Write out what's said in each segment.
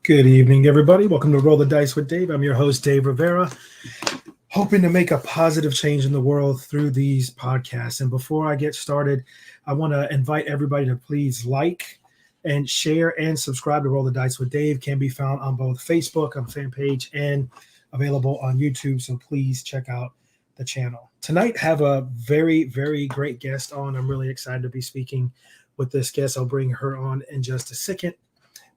Good evening, everybody. Welcome to Roll the Dice with Dave. I'm your host, Dave Rivera, hoping to make a positive change in the world through these podcasts. And before I get started, I want to invite everybody to please like and share and subscribe to Roll the Dice with Dave. Can be found on both Facebook, on fan page, and available on YouTube. So please check out the channel. Tonight, have a very, very great guest on. I'm really excited to be speaking with this guest. I'll bring her on in just a second.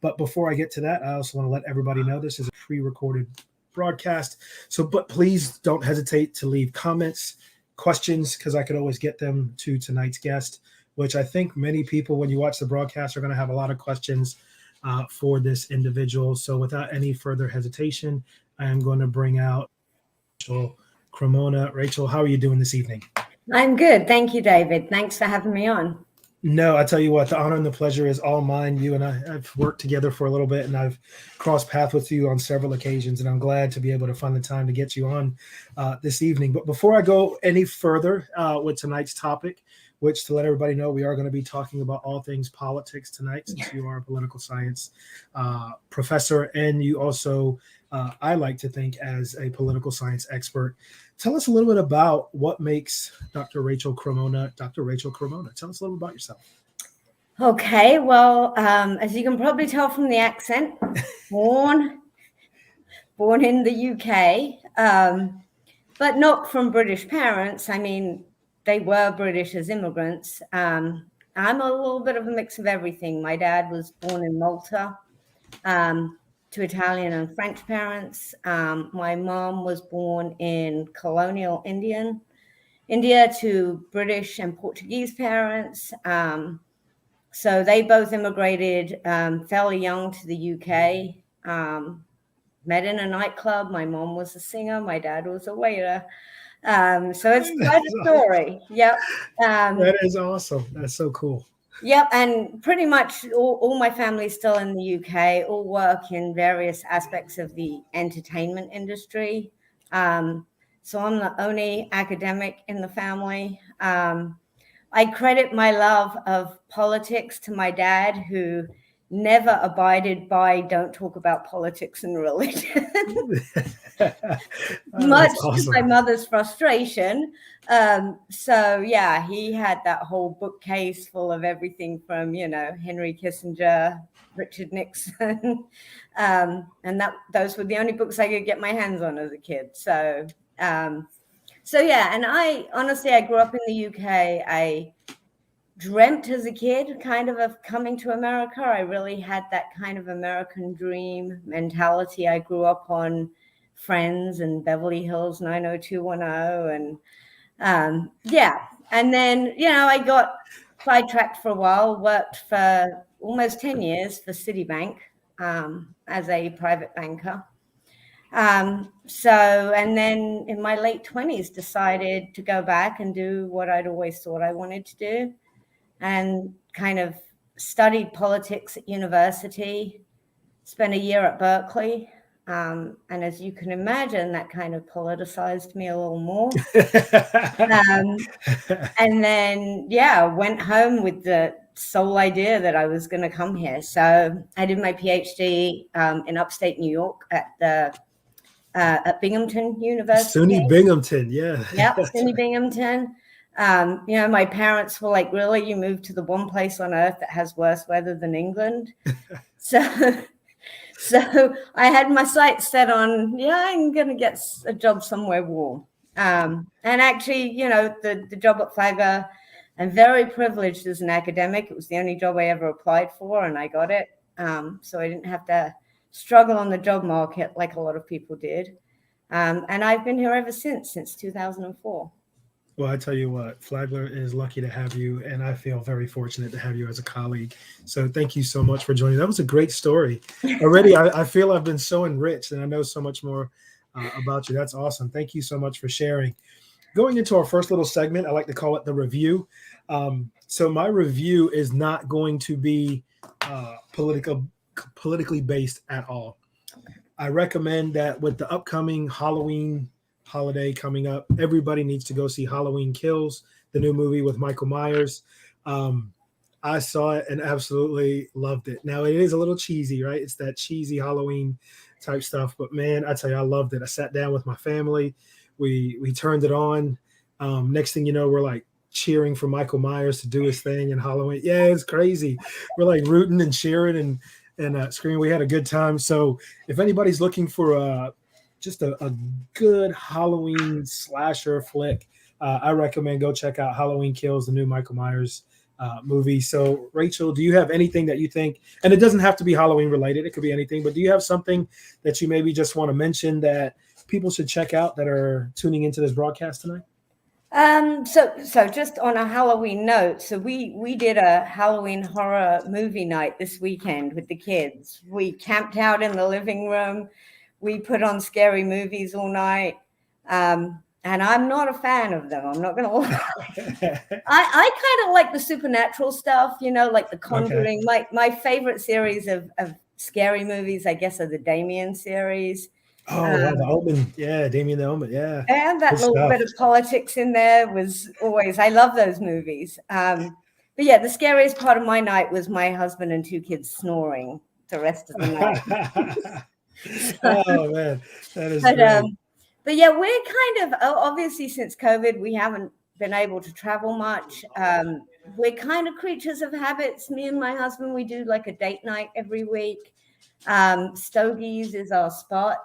But before I get to that, I also want to let everybody know this is a pre-recorded broadcast. But please don't hesitate to leave comments, questions, because I could always get them to tonight's guest, which I think many people, when you watch the broadcast, are going to have a lot of questions for this individual. So without any further hesitation, I am going to bring out Rachel Cremona. Rachel, how are you doing this evening? I'm good. Thank you, David. Thanks for having me on. No, I tell you what, the honor and the pleasure is all mine. You and I've worked together for a little bit, and I've crossed paths with you on several occasions, and I'm glad to be able to find the time to get you on this evening. But before I go any further with tonight's topic, which, to let everybody know, we are going to be talking about all things politics tonight, since you are a political science professor, and you also, I like to think, as a political science expert. Tell us a little bit about what makes Dr. Rachel Cremona Dr. Rachel Cremona. Tell us a little about yourself. Okay, well, as you can probably tell from the accent, born in the UK, but not from British parents. I mean, they were British as immigrants. I'm a little bit of a mix of everything. My dad was born in Malta, to Italian and French parents. My mom was born in colonial India to British and Portuguese parents. So they both immigrated fairly young to the UK. Met in a nightclub. My mom was a singer. My dad was a waiter. So it's quite a story. Yep. That is awesome. That's so cool. Yep, and pretty much all my family's still in the UK, all work in various aspects of the entertainment industry. So I'm the only academic in the family. I credit my love of politics to my dad, who never abided by don't talk about politics and religion. Much to my mother's frustration. So yeah, he had that whole bookcase full of everything from, Henry Kissinger, Richard Nixon. And those were the only books I could get my hands on as a kid. So yeah, and I grew up in the UK. I dreamt as a kid kind of coming to America. I really had that kind of American dream mentality. I grew up on Friends and Beverly Hills 90210, and yeah. And then, I got sidetracked for a while, worked for almost 10 years for Citibank as a private banker. And then in my late 20s, decided to go back and do what I'd always thought I wanted to do, and kind of studied politics at university, spent a year at Berkeley. And as you can imagine, that kind of politicized me a little more. And then, went home with the sole idea that I was going to come here. So I did my PhD in upstate New York at Binghamton University. SUNY Binghamton, yeah. Yep, SUNY Binghamton. My parents were like, really, you moved to the one place on earth that has worse weather than England? So I had my sights set on, I'm going to get a job somewhere warm. And actually, the job at Flagler, I'm very privileged as an academic. It was the only job I ever applied for, and I got it. So I didn't have to struggle on the job market like a lot of people did. And I've been here ever since 2004. Well, I tell you what, Flagler is lucky to have you, and I feel very fortunate to have you as a colleague. So thank you so much for joining. That was a great story. Already, I feel I've been so enriched, and I know so much more about you. That's awesome. Thank you so much for sharing. Going into our first little segment, I like to call it the review. So my review is not going to be politically based at all. I recommend that with the upcoming Halloween holiday coming up, everybody needs to go see Halloween Kills, the new movie with Michael Myers. I saw it and absolutely loved it. Now, it is a little cheesy, right? It's that cheesy Halloween type stuff, but man, I tell you, I loved it. I sat down with my family. We turned it on. Next thing you know, we're like cheering for Michael Myers to do his thing in Halloween. Yeah, it's crazy. We're like rooting and cheering and screaming. We had a good time. So if anybody's looking for just a good Halloween slasher flick, I recommend go check out Halloween Kills, the new Michael Myers movie. So Rachel, do you have anything that you think, and it doesn't have to be Halloween related, it could be anything, but do you have something that you maybe just want to mention that people should check out that are tuning into this broadcast tonight? So just on a Halloween note, so we did a Halloween horror movie night this weekend with the kids. We camped out in the living room. We put on scary movies all night. And I'm not a fan of them. I'm not going to lie. I kind of like the supernatural stuff, like The Conjuring. Okay. My favorite series of scary movies, I guess, are the Damien series. Oh, the Omen. Yeah, Damien the Omen. Yeah. And that little bit of politics in there was always, I love those movies. But yeah, the scariest part of my night was my husband and 2 kids snoring the rest of the night. Oh, man. That is great. But yeah, we're kind of, obviously since COVID, we haven't been able to travel much. We're kind of creatures of habits. Me and my husband, we do like a date night every week. Stogie's is our spot.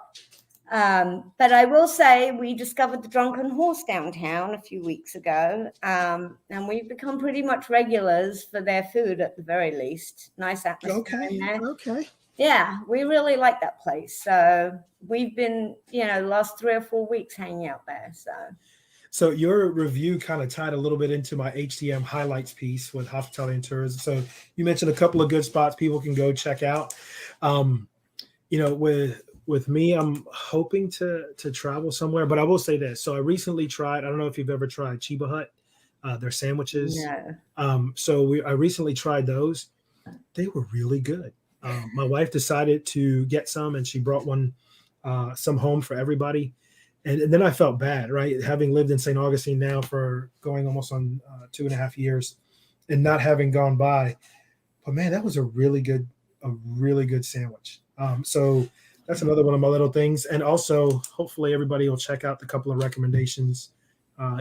But I will say we discovered the Drunken Horse downtown a few weeks ago, and we've become pretty much regulars for their food at the very least. Nice atmosphere in there. Okay. Yeah, we really like that place. So we've been, last 3 or 4 weeks hanging out there. So your review kind of tied a little bit into my HTM highlights piece with hospitality and tourism. So you mentioned a couple of good spots people can go check out. With me, I'm hoping to travel somewhere, but I will say this. So I recently tried, I don't know if you've ever tried Chiba Hut, their sandwiches. No. I recently tried those. They were really good. My wife decided to get some and she brought some home for everybody. And then I felt bad, right? Having lived in St. Augustine now for going almost on 2.5 years and not having gone by. But man, that was a really good sandwich. So that's another one of my little things. And also, hopefully, everybody will check out the couple of recommendations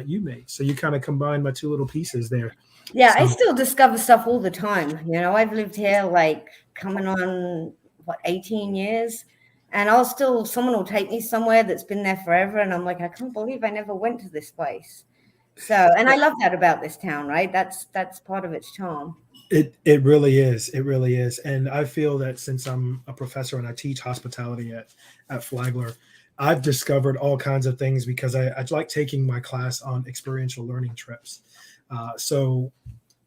you made. So you kind of combined my two little pieces there. Yeah, I still discover stuff all the time. I've lived here like coming on 18 years, and someone will take me somewhere that's been there forever, and I'm like, I can't believe I never went to this place. So, and I love that about this town, right? That's part of its charm. It really is. It really is. And I feel that since I'm a professor and I teach hospitality at Flagler, I've discovered all kinds of things because I like taking my class on experiential learning trips. So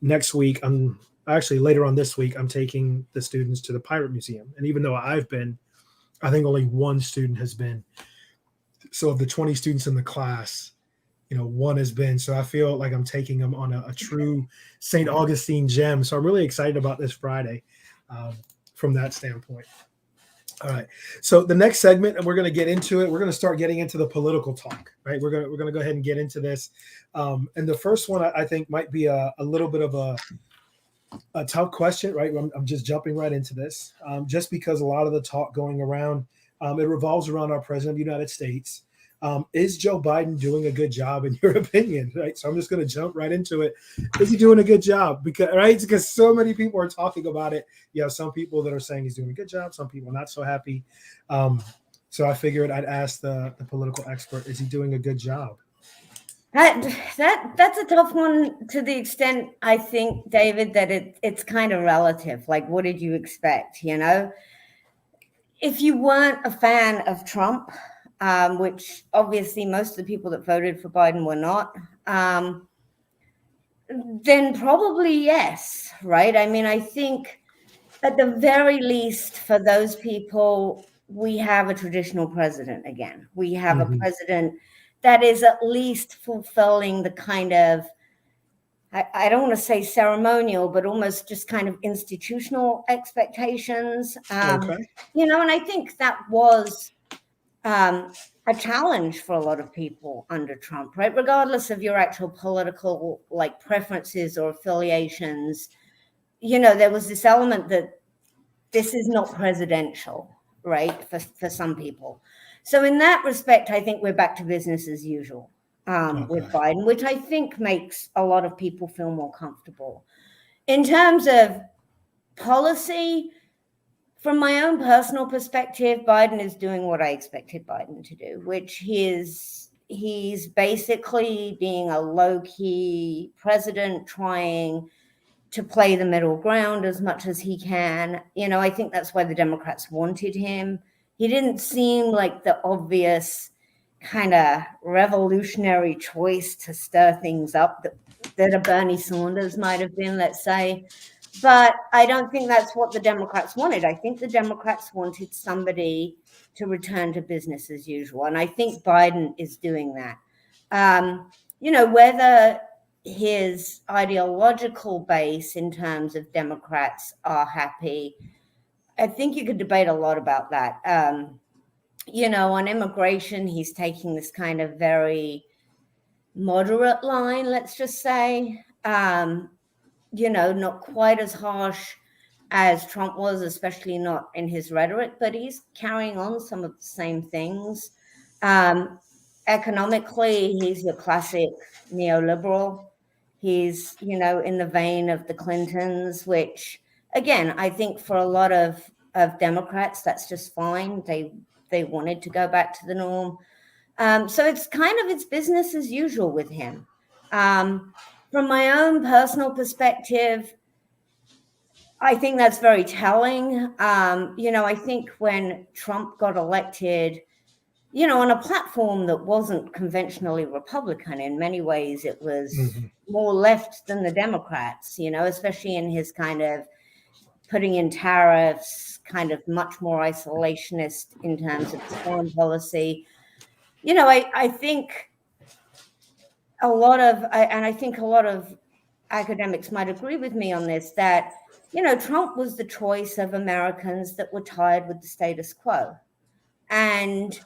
next week, later on this week, I'm taking the students to the Pirate Museum. And even though I've been, I think only one student has been. So of the 20 students in the class, one has been. So I feel like I'm taking them on a true St. Augustine gem. So I'm really excited about this Friday from that standpoint. All right. So the next segment, and we're going to get into it. We're going to start getting into the political talk, right? We're going to go ahead and get into this. And the first one I think might be a little bit of a tough question, right? I'm just jumping right into this, just because a lot of the talk going around, it revolves around our president of the United States. Is Joe Biden doing a good job in your opinion? Right. So I'm just going to jump right into it. Is he doing a good job? Because so many people are talking about it. You have some people that are saying he's doing a good job. Some people not so happy. So I figured I'd ask the political expert, is he doing a good job? That's a tough one to the extent, I think, David, that it's kind of relative. Like, what did you expect? If you weren't a fan of Trump, which obviously most of the people that voted for Biden were not, then probably yes, right? I mean, I think at the very least for those people, we have a traditional president again. We have a president that is at least fulfilling the kind of, I don't want to say ceremonial, but almost just kind of institutional expectations. Okay. And I think that was a challenge for a lot of people under Trump, right? Regardless of your actual political preferences or affiliations, there was this element that this is not presidential, right? For some people. So in that respect, I think we're back to business as usual with Biden, which I think makes a lot of people feel more comfortable. In terms of policy, from my own personal perspective, Biden is doing what I expected Biden to do, which he's basically being a low-key president, trying to play the middle ground as much as he can. I think that's why the Democrats wanted him. He didn't seem like the obvious kind of revolutionary choice to stir things up that a Bernie Sanders might have been, let's say. But I don't think that's what the Democrats wanted. I think the Democrats wanted somebody to return to business as usual. And I think Biden is doing that. Whether his ideological base in terms of Democrats are happy, I think you could debate a lot about that. On immigration, he's taking this kind of very moderate line, let's just say. Not quite as harsh as Trump was, especially not in his rhetoric, but he's carrying on some of the same things. Economically, he's your classic neoliberal. He's, in the vein of the Clintons, which, again, I think for a lot of Democrats, that's just fine. They they wanted to go back to the norm. So it's business as usual with him. From my own personal perspective, I think that's very telling. I think when Trump got elected, on a platform that wasn't conventionally Republican, in many ways, it was more left than the Democrats, especially in his kind of putting in tariffs, kind of much more isolationist in terms of foreign policy. I think a lot of academics might agree with me on this, that, Trump was the choice of Americans that were tired with the status quo. And,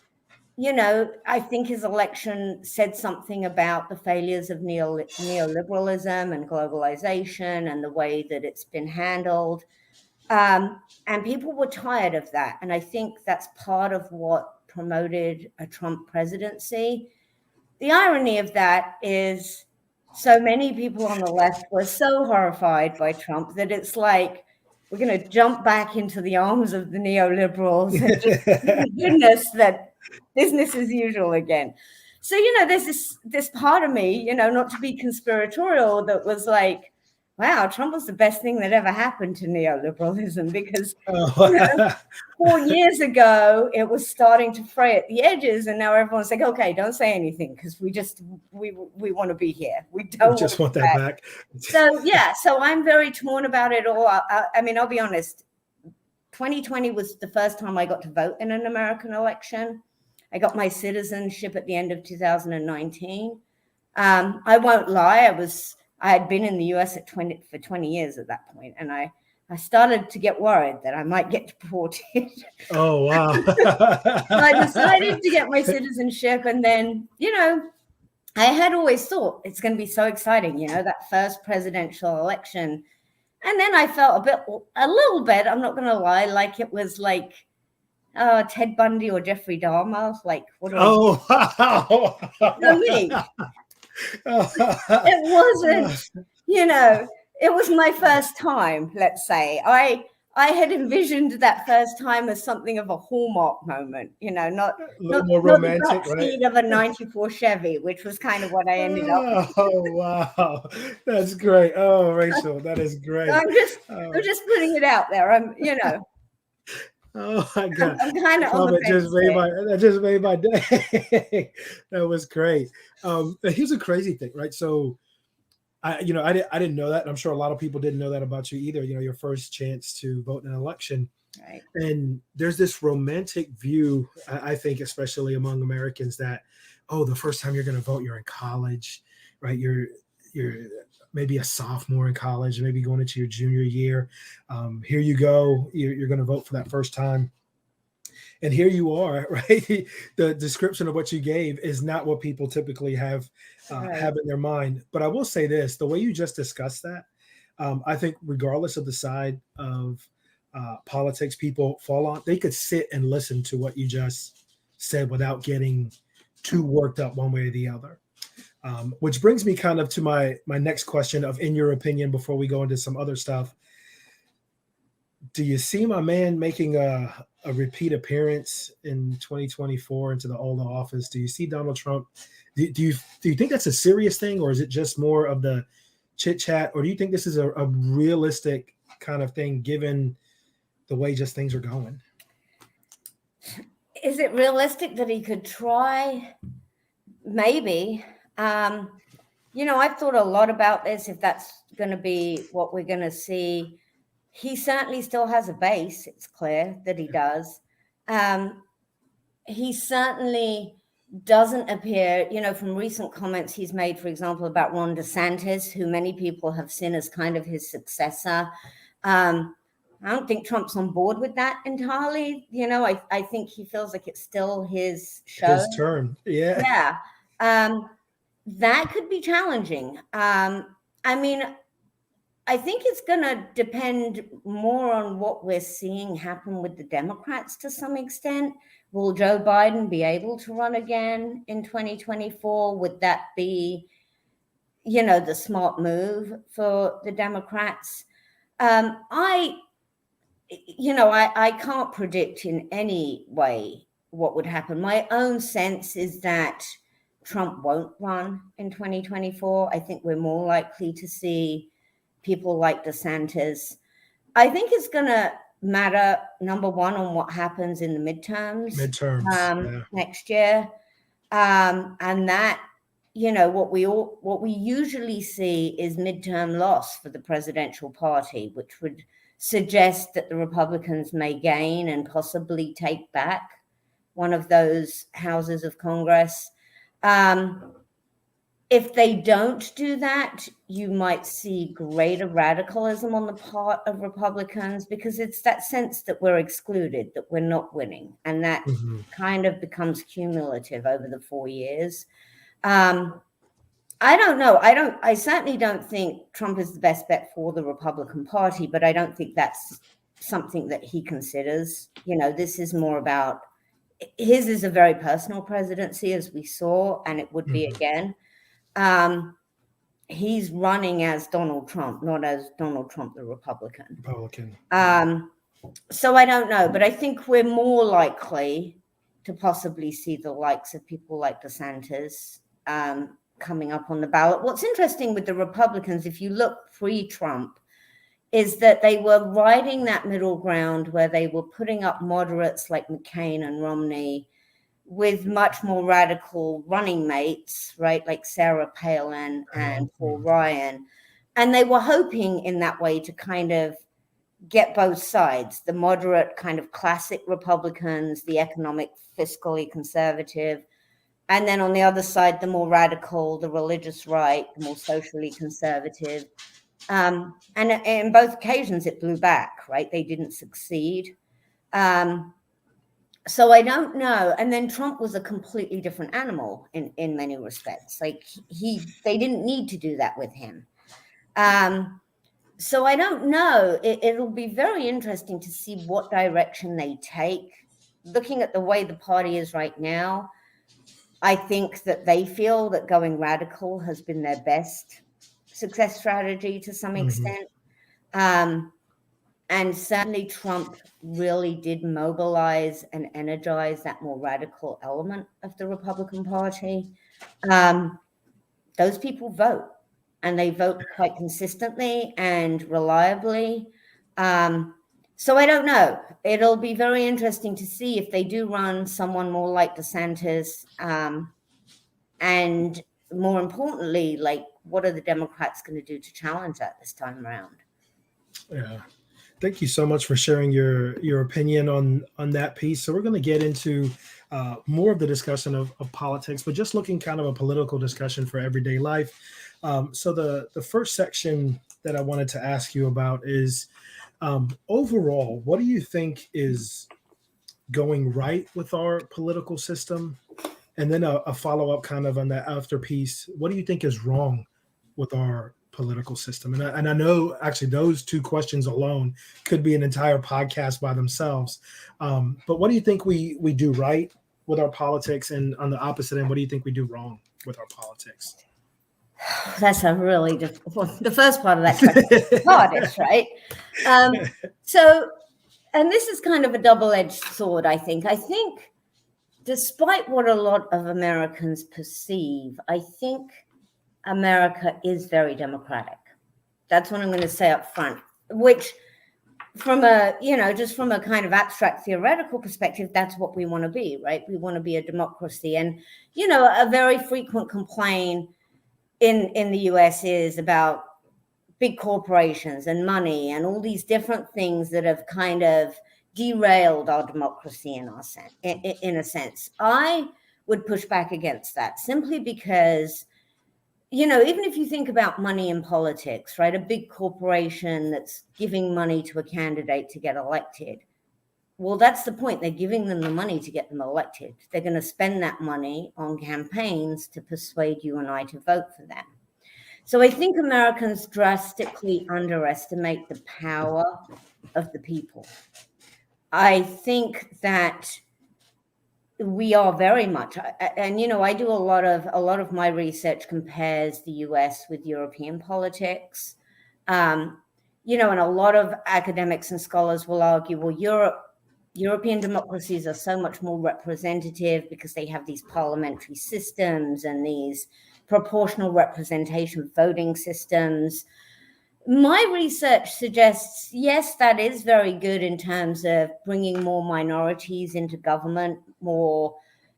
I think his election said something about the failures of neoliberalism and globalization and the way that it's been handled. And people were tired of that. And I think that's part of what promoted a Trump presidency. The irony of that is so many people on the left were so horrified by Trump that it's like, we're going to jump back into the arms of the neoliberals and just goodness that business as usual again. So, there's this part of me, not to be conspiratorial, that was like, wow, Trump was the best thing that ever happened to neoliberalism, because 4 years ago it was starting to fray at the edges, and now everyone's like, okay, don't say anything because we want to be here. We don't just want that back. So I'm very torn about it all. I'll be honest. 2020 was the first time I got to vote in an American election. I got my citizenship at the end of 2019. I won't lie, I had been in the US for 20 years at that point, and I started to get worried that I might get deported. Oh, wow. So I decided to get my citizenship, and then, I had always thought it's going to be so exciting, that first presidential election. And then I felt a little bit, I'm not going to lie, like it was like Ted Bundy or Jeffrey Dahmer. Like, what? Wow. Me. It wasn't, it was my first time, let's say. I had envisioned that first time as something of a Hallmark moment, not more romantic, the speed of a 94 Chevy, which was kind of what I ended up with. Oh, wow. That's great. Oh, Rachel, that is great. I'm just putting it out there. Oh my God! I'm kind of on the that just made my day. That was great. Here's a crazy thing, right? So, I didn't know that. And I'm sure a lot of people didn't know that about you either. Your first chance to vote in an election, right? And there's this romantic view, I think, especially among Americans, that the first time you're going to vote, you're in college, right? You're maybe a sophomore in college, maybe going into your junior year. Here you go. You're going to vote for that first time. And here you are, right? The description of what you gave is not what people typically have in their mind. But I will say this, the way you just discussed that, I think regardless of the side of politics people fall on, they could sit and listen to what you just said without getting too worked up one way or the other. Which brings me kind of to my next question of, in your opinion, before we go into some other stuff, do you see my man making a repeat appearance in 2024 into the Oval Office? Do you see Donald Trump? Do you think that's a serious thing, or is it just more of the chit chat, or do you think this is a realistic kind of thing given the way just things are going? Is it realistic that he could try? Maybe. I've thought a lot about this, if that's going to be what we're going to see. He certainly still has a base. It's clear that he does. He certainly doesn't appear, from recent comments he's made, for example, about Ron DeSantis, who many people have seen as kind of his successor. I don't think Trump's on board with that entirely. I think he feels like it's still his show. His turn. Yeah. Yeah. That could be challenging. I think it's going to depend more on what we're seeing happen with the Democrats to some extent. Will Joe Biden be able to run again in 2024? Would that be, the smart move for the Democrats? I can't predict in any way what would happen. My own sense is that Trump won't run in 2024. I think we're more likely to see people like DeSantis. I think it's going to matter, number one, on what happens in the midterms next year. And that, what we usually see is midterm loss for the presidential party, which would suggest that the Republicans may gain and possibly take back one of those houses of Congress. If they don't do that, you might see greater radicalism on the part of Republicans, because it's that sense that we're excluded, that we're not winning. And that kind of becomes cumulative over the 4 years. I don't know. I certainly don't think Trump is the best bet for the Republican Party, but I don't think that's something that he considers. This is more about, his is a very personal presidency, as we saw, and it would be again. He's running as Donald Trump, not as Donald Trump, the Republican. So I don't know, but I think we're more likely to possibly see the likes of people like DeSantis coming up on the ballot. What's interesting with the Republicans, if you look pre-Trump, is that they were riding that middle ground where they were putting up moderates like McCain and Romney with much more radical running mates, right, like Sarah Palin and Paul Ryan. And they were hoping in that way to kind of get both sides, the moderate kind of classic Republicans, the economic, fiscally conservative, and then on the other side, the more radical, the religious right, the more socially conservative. And in both occasions, it blew back, right? They didn't succeed. So I don't know. And then Trump was a completely different animal in many respects. Like they didn't need to do that with him. So I don't know. It'll be very interesting to see what direction they take. Looking at the way the party is right now, I think that they feel that going radical has been their best success strategy to some extent. And certainly Trump really did mobilize and energize that more radical element of the Republican Party. Those people vote, and they vote quite consistently and reliably. So I don't know. It'll be very interesting to see if they do run someone more like DeSantis. And more importantly, like, what are the Democrats going to do to challenge that this time around? Yeah. Thank you so much for sharing your opinion on that piece. So we're going to get into more of the discussion of politics, but just looking kind of a political discussion for everyday life. So the first section that I wanted to ask you about is overall, what do you think is going right with our political system? And then a follow-up kind of on that after piece. What do you think is wrong with our political system? And I know actually those two questions alone could be an entire podcast by themselves. But what do you think we do right with our politics? And on the opposite end, what do you think we do wrong with our politics? That's a really difficult, the first part of that question is hardest, right? And this is kind of a double-edged sword, I think. I think despite what a lot of Americans perceive, I think America is very democratic. That's what I'm going to say up front, which from a, just from a kind of abstract theoretical perspective, that's what we want to be, right? We want to be a democracy. And, a very frequent complaint in the US is about big corporations and money and all these different things that have kind of derailed our democracy in a sense. I would push back against that simply because, even if you think about money in politics, right, a big corporation that's giving money to a candidate to get elected, well, that's the point. They're giving them the money to get them elected. They're going to spend that money on campaigns to persuade you and I to vote for them. So I think Americans drastically underestimate the power of the people. I think that we are very much, and I do a lot of my research compares the US with European politics. And a lot of academics and scholars will argue, well, Europe European democracies are so much more representative because they have these parliamentary systems and these proportional representation voting systems. My research suggests, yes, that is very good in terms of bringing more minorities into government, more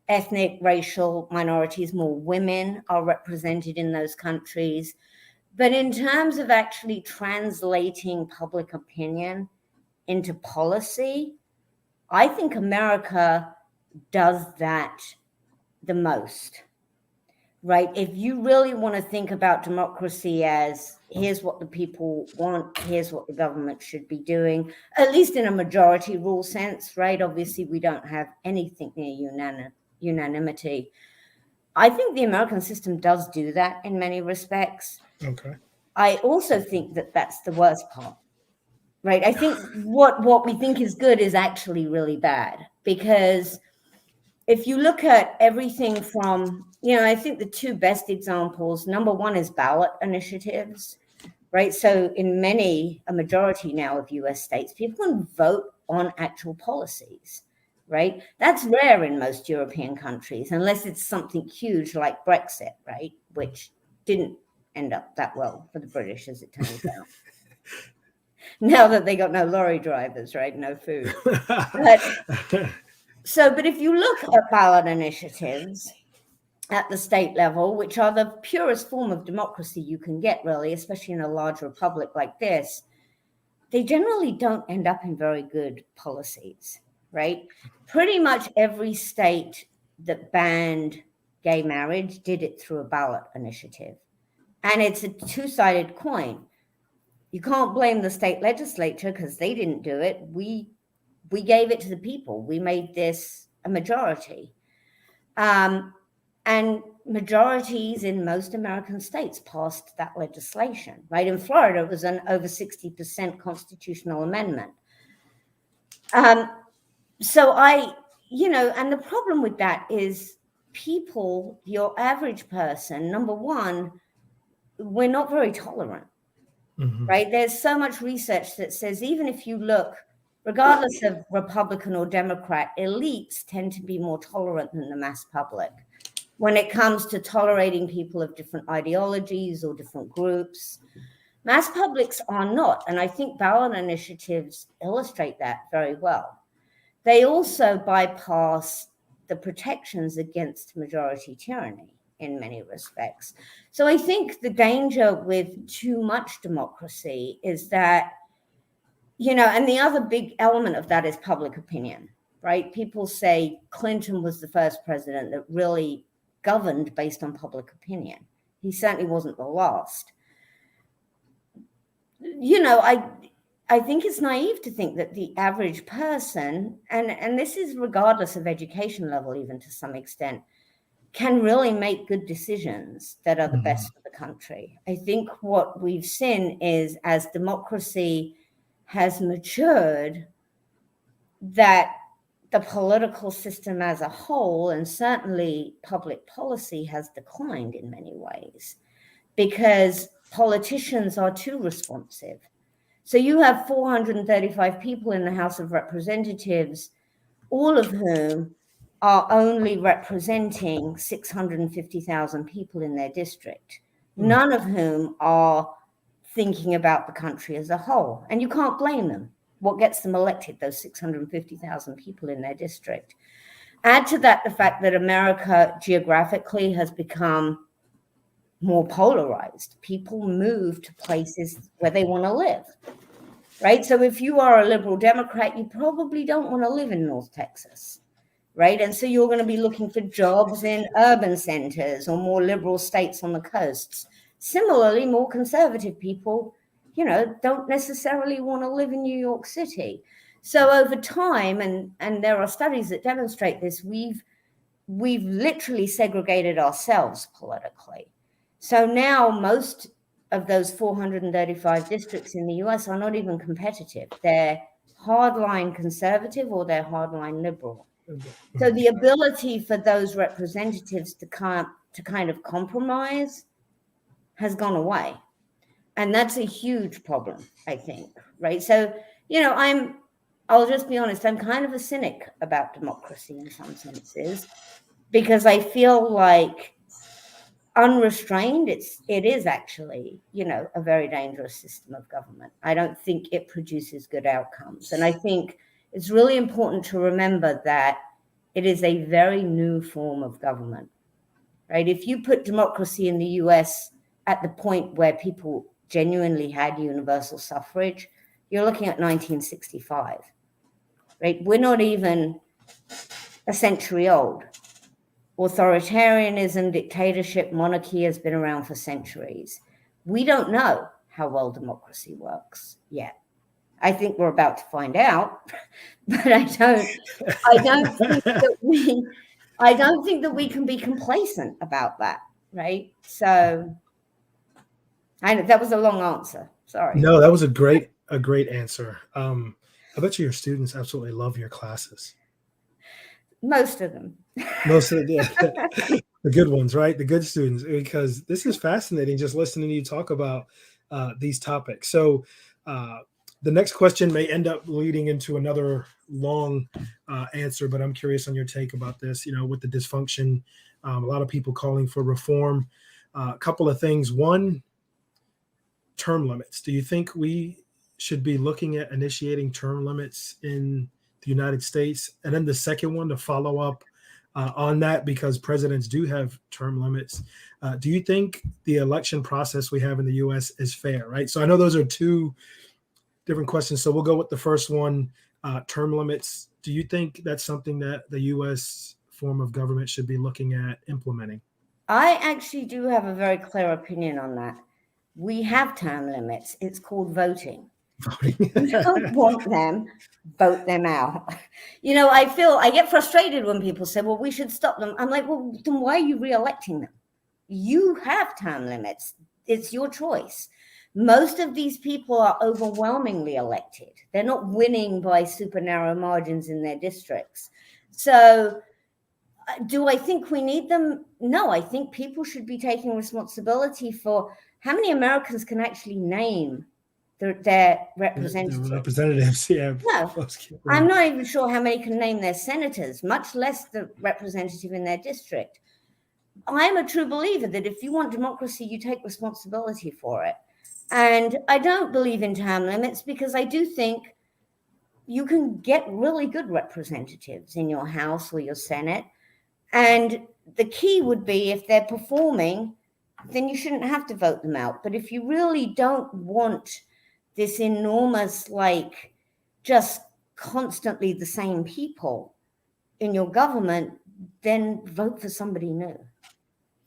ethnic, racial minorities, more women are represented in those countries. But in terms of actually translating public opinion into policy, I think America does that the most. Right? If you really want to think about democracy as here's what the people want, here's what the government should be doing, at least in a majority rule sense, right? Obviously, we don't have anything near unanimity. I think the American system does do that in many respects. Okay. I also think that that's the worst part, right? I think what we think is good is actually really bad, because if you look at everything from, I think the two best examples, number one is ballot initiatives, right? So in a majority now of US states, people can vote on actual policies, right? That's rare in most European countries, unless it's something huge like Brexit, right? Which didn't end up that well for the British, as it turns out. Now that they got no lorry drivers, right? No food. But if you look at ballot initiatives at the state level, which are the purest form of democracy you can get, really, especially in a large republic like this, they generally don't end up in very good policies, right? Pretty much every state that banned gay marriage did it through a ballot initiative. And it's a two-sided coin. You can't blame the state legislature because they didn't do it. We gave it to the people. We made this a majority. And majorities in most American states passed that legislation, right? In Florida, it was an over 60% constitutional amendment. And the problem with that is people, your average person, number one, we're not very tolerant, right? There's so much research that says even if you look, regardless of Republican or Democrat, elites tend to be more tolerant than the mass public when it comes to tolerating people of different ideologies or different groups. Mass publics are not, and I think ballot initiatives illustrate that very well. They also bypass the protections against majority tyranny in many respects. So I think the danger with too much democracy is that, and the other big element of that is public opinion, right? People say Clinton was the first president that really governed based on public opinion. He certainly wasn't the last. I think it's naive to think that the average person, and this is regardless of education level, even to some extent, can really make good decisions that are the best for the country. I think what we've seen is as democracy has matured, that the political system as a whole, and certainly public policy, has declined in many ways because politicians are too responsive. So you have 435 people in the House of Representatives, all of whom are only representing 650,000 people in their district, none of whom are thinking about the country as a whole. And you can't blame them. What gets them elected? Those 650,000 people in their district. Add to that the fact that America geographically has become more polarized. People move to places where they want to live, right? So if you are a liberal Democrat, you probably don't want to live in North Texas, right? And so you're going to be looking for jobs in urban centers or more liberal states on the coasts. Similarly, more conservative people, don't necessarily want to live in New York City. So over time, and there are studies that demonstrate this, we've literally segregated ourselves politically. So now most of those 435 districts in the US are not even competitive. They're hardline conservative or they're hardline liberal. So the ability for those representatives to kind of compromise has gone away. And that's a huge problem, I think, right? So, I'll just be honest, I'm kind of a cynic about democracy in some senses, because I feel like unrestrained, it is actually, a very dangerous system of government. I don't think it produces good outcomes. And I think it's really important to remember that it is a very new form of government, right? If you put democracy in the US at the point where people genuinely had universal suffrage, you're looking at 1965, right? We're not even a century old. Authoritarianism, dictatorship, monarchy has been around for centuries. We don't know how well democracy works yet. I think we're about to find out, but I don't think that we can be complacent about that, right? So I know that was a long answer. Sorry. No, that was a great answer. I bet your students absolutely love your classes. Most of them. Most of the good ones, right? The good students, because this is fascinating just listening to you talk about these topics. So the next question may end up leading into another long answer, but I'm curious on your take about this, with the dysfunction, a lot of people calling for reform. A couple of things. One, term limits. Do you think we should be looking at initiating term limits in the United States? And then the second one, to follow up on that, because presidents do have term limits. Do you think the election process we have in the U.S. is fair, right? So I know those are two different questions. So we'll go with the first one, term limits. Do you think that's something that the U.S. form of government should be looking at implementing? I actually do have a very clear opinion on that. We have term limits. It's called voting. Voting. You don't want them, vote them out. I get frustrated when people say, well, we should stop them. I'm like, well, then why are you re-electing them? You have term limits. It's your choice. Most of these people are overwhelmingly elected. They're not winning by super narrow margins in their districts. So do I think we need them? No, I think people should be taking responsibility for how many Americans can actually name their representatives. The representatives, yeah. No, I'm not even sure how many can name their senators, much less the representative in their district. I'm a true believer that if you want democracy, you take responsibility for it. And I don't believe in term limits, because I do think you can get really good representatives in your House or your Senate. And the key would be, if they're performing, then you shouldn't have to vote them out. But if you really don't want this enormous, just constantly the same people in your government, then vote for somebody new.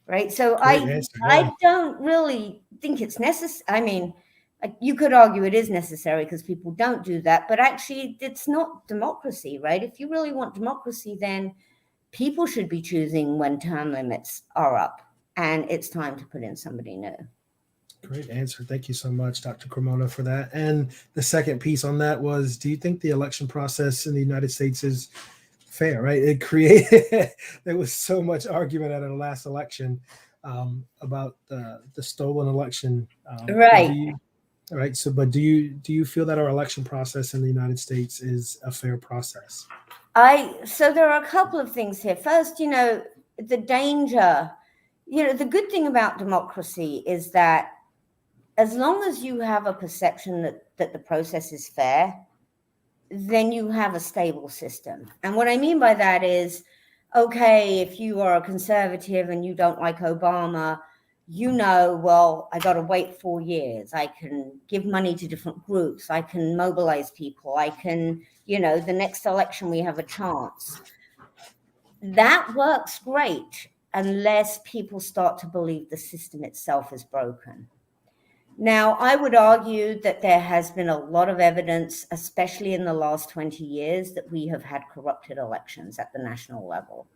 Right. So I don't really think it's necessary. I mean, you could argue it is necessary because people don't do that, but actually it's not democracy, right? If you really want democracy, then people should be choosing when term limits are up, and it's time to put in somebody new. Great answer. Thank you so much, Dr. Cremona, for that. And the second piece on that was, do you think the election process in the United States is fair, right? It created, there was so much argument at the last election about the stolen election. Right. Right. So, but do you feel that our election process in the United States is a fair process? So there are a couple of things here. First, the danger, the good thing about democracy is that as long as you have a perception that the process is fair, then you have a stable system. And what I mean by that is, okay, if you are a conservative and you don't like Obama, well, I got to wait 4 years. I can give money to different groups. I can mobilize people. I can, the next election we have a chance. That works great unless people start to believe the system itself is broken. Now, I would argue that there has been a lot of evidence, especially in the last 20 years, that we have had corrupted elections at the national level,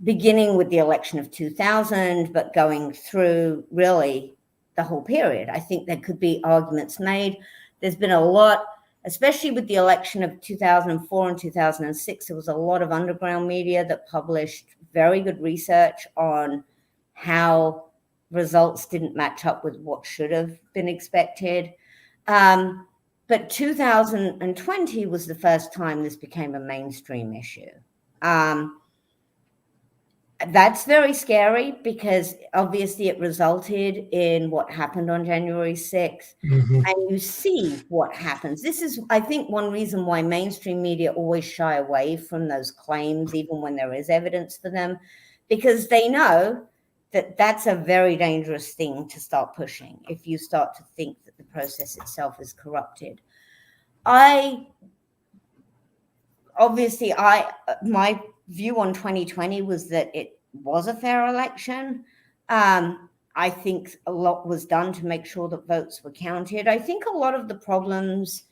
beginning with the election of 2000, but going through really the whole period. I think there could be arguments made. There's been a lot, especially with the election of 2004 and 2006, there was a lot of underground media that published very good research on how results didn't match up with what should have been expected. But 2020 was the first time this became a mainstream issue. That's very scary because obviously it resulted in what happened on January 6th. Mm-hmm. And you see what happens. This is, I think, one reason why mainstream media always shy away from those claims, even when there is evidence for them, because they know that that's a very dangerous thing to start pushing if you start to think that the process itself is corrupted. My view on 2020 was that it was a fair election. I think a lot was done to make sure that votes were counted. I think a lot of the problems,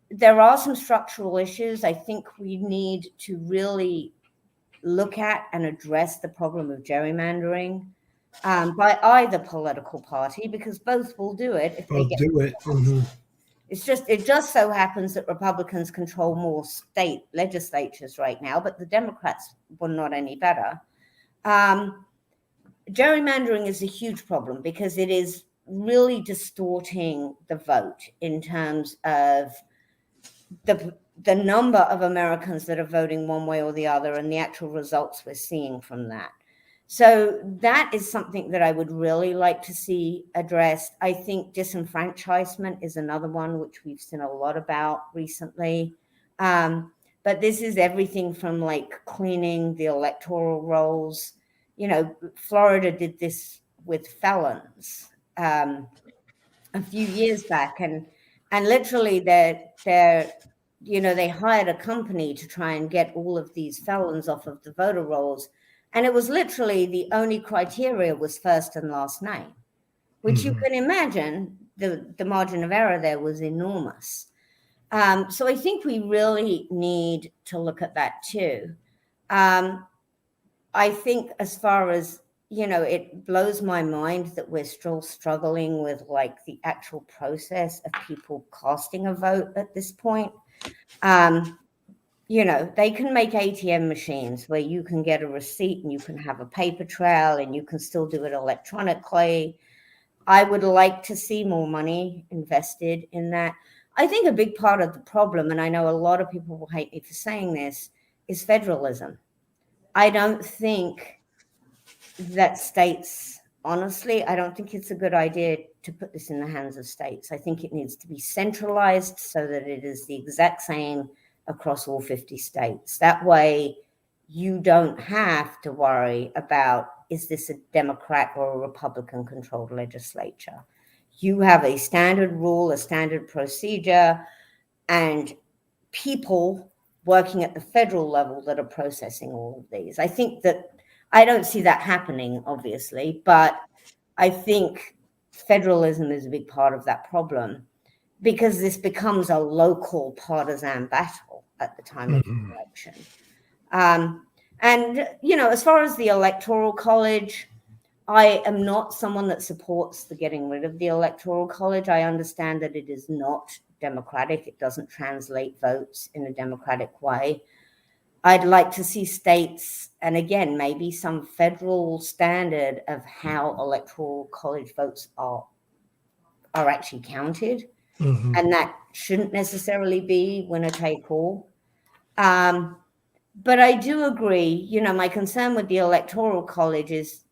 there are some structural issues. I think we need to really look at and address the problem of gerrymandering by either political party, because both will do it if they get do it. Mm-hmm. It just so happens that Republicans control more state legislatures right now, but the Democrats were not any better. Gerrymandering is a huge problem because it is really distorting the vote in terms of the number of Americans that are voting one way or the other and the actual results we're seeing from that. So that is something that I would really like to see addressed. I think disenfranchisement is another one which we've seen a lot about recently. But this is everything from like cleaning the electoral rolls. You know, Florida did this with felons a few years back, and literally they hired a company to try and get all of these felons off of the voter rolls. And it was literally the only criteria was first and last name, which you can imagine the margin of error there was enormous. So I think we really need to look at that too. I think as far as, it blows my mind that we're still struggling with like the actual process of people casting a vote at this point. They can make ATM machines where you can get a receipt and you can have a paper trail and you can still do it electronically. I would like to see more money invested in that. I think a big part of the problem, and I know a lot of people will hate me for saying this, is federalism. I don't think that states, honestly, I don't think it's a good idea to put this in the hands of states. I think it needs to be centralized so that it is the exact same across all 50 states. That way, you don't have to worry about, is this a Democrat or a Republican-controlled legislature? You have a standard rule, a standard procedure, and people working at the federal level that are processing all of these. I think that I don't see that happening, obviously, but I think federalism is a big part of that problem because this becomes a local partisan battle at the time of the election. And, as far as the Electoral College, I am not someone that supports the getting rid of the Electoral College. I understand that it is not democratic. It doesn't translate votes in a democratic way. I'd like to see states, and again, maybe some federal standard of how Electoral College votes are actually counted. And that shouldn't necessarily be winner take all. But I do agree, my concern with the Electoral College is,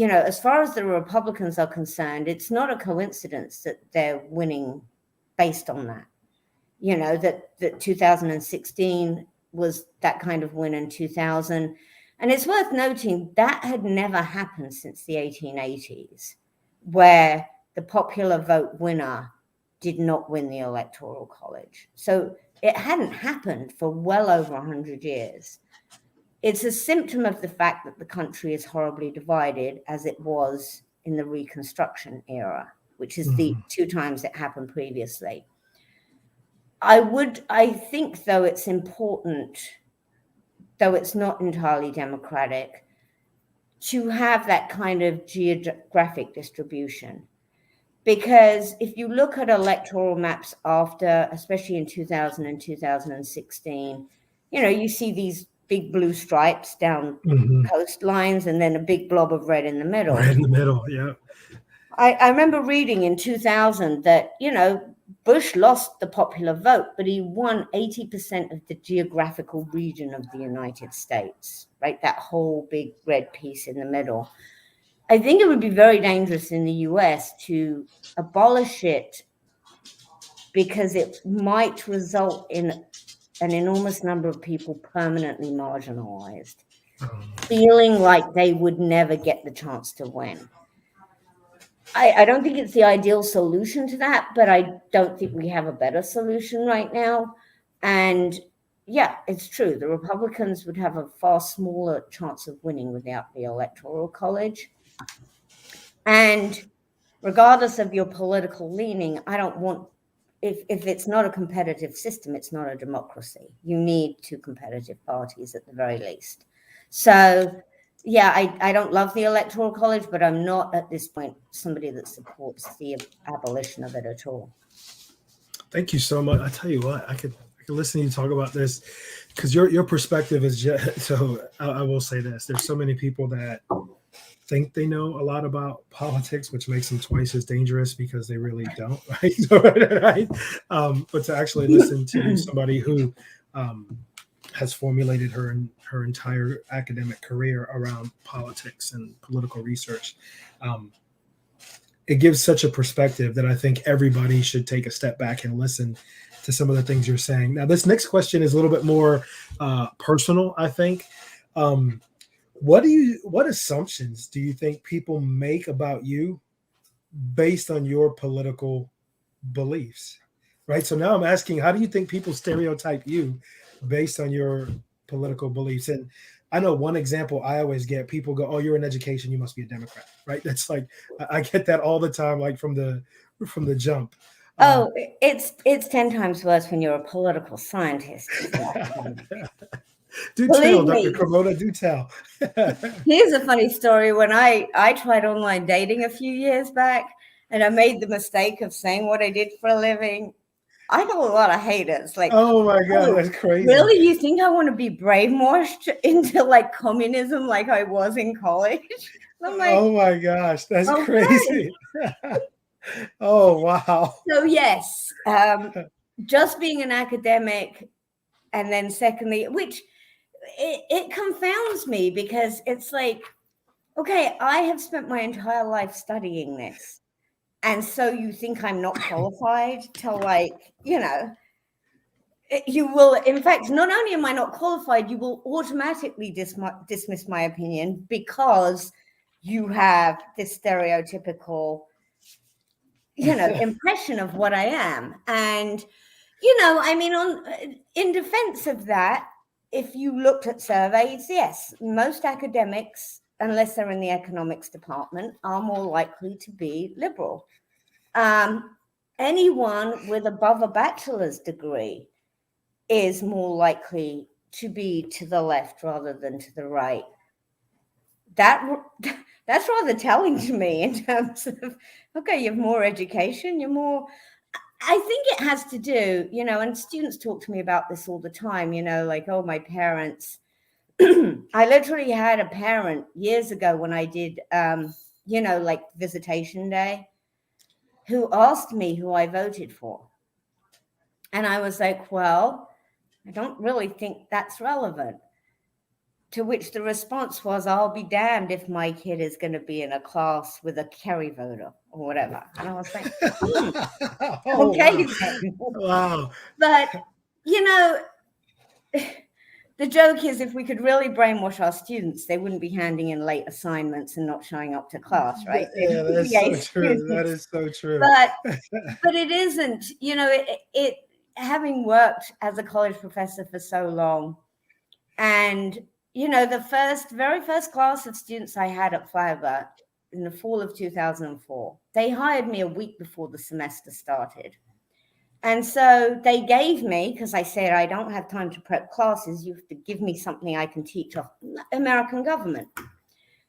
as far as the Republicans are concerned, it's not a coincidence that they're winning based on that. That 2016 was that kind of win in 2000. And it's worth noting that had never happened since the 1880s, where the popular vote winner did not win the Electoral College. So it hadn't happened for well over 100 years. It's a symptom of the fact that the country is horribly divided, as it was in the Reconstruction era, which is the 2 times it happened previously. I think, though, it's important, though it's not entirely democratic, to have that kind of geographic distribution. Because if you look at electoral maps after, especially in 2000 and 2016, you see these big blue stripes down coastlines and then a big blob of red in the middle. Red in the middle, yeah. I remember reading in 2000 that, Bush lost the popular vote, but he won 80% of the geographical region of the United States, right? That whole big red piece in the middle. I think it would be very dangerous in the US to abolish it because it might result in an enormous number of people permanently marginalized, feeling like they would never get the chance to win. I don't think it's the ideal solution to that, but I don't think we have a better solution right now. And yeah, it's true. The Republicans would have a far smaller chance of winning without the Electoral College. And regardless of your political leaning, I don't want, if it's not a competitive system, it's not a democracy. You need two competitive parties at the very least. So yeah, I don't love the Electoral College, but I'm not at this point somebody that supports the abolition of it at all. Thank you so much. I tell you what, I could listen to you talk about this because your perspective is just so. I will say this: there's so many people that think they know a lot about politics, which makes them twice as dangerous because they really don't, right? Right? But to actually listen to somebody who has formulated her entire academic career around politics and political research, it gives such a perspective that I think everybody should take a step back and listen to some of the things you're saying. Now, this next question is a little bit more personal, I think. What assumptions do you think people make about you based on your political beliefs? Right. So now I'm asking, how do you think people stereotype you based on your political beliefs? And I know one example I always get, people go, "Oh, you're in education, you must be a Democrat," right? That's like, I get that all the time, like from the jump. Oh, it's 10 times worse when you're a political scientist. Do tell, Dr. Cremona, do tell. Here's a funny story. When I tried online dating a few years back, and I made the mistake of saying what I did for a living, I got a lot of haters. Like, oh my God, that's crazy. Really? You think I want to be brainwashed into like communism like I was in college? I'm like, oh my gosh, that's crazy. Oh, wow. So yes, just being an academic, and then secondly, which it confounds me because it's like, okay, I have spent my entire life studying this. And so you think I'm not qualified to, like, you will, in fact, not only am I not qualified, you will automatically dismiss my opinion because you have this stereotypical, impression of what I am. And, I mean, in defense of that, if you looked at surveys, yes, most academics, unless they're in the economics department, are more likely to be liberal. Anyone with above a bachelor's degree is more likely to be to the left rather than to the right. That's rather telling to me in terms of, okay, you have more education, you're more, I think it has to do, and students talk to me about this all the time, like, oh, my parents, I literally had a parent years ago when I did, like visitation day, who asked me who I voted for. And I was like, well, I don't really think that's relevant. To which the response was, I'll be damned if my kid is going to be in a class with a Kerry voter or whatever. And I was like, oh, okay. Wow. But, the joke is, if we could really brainwash our students, they wouldn't be handing in late assignments and not showing up to class, right? Yeah, that's so true. That is so true. But it isn't, it having worked as a college professor for so long, and the very first class of students I had at FIABA in the fall of 2004, they hired me a week before the semester started. And so they gave me, because I said, I don't have time to prep classes, you have to give me something I can teach of American government.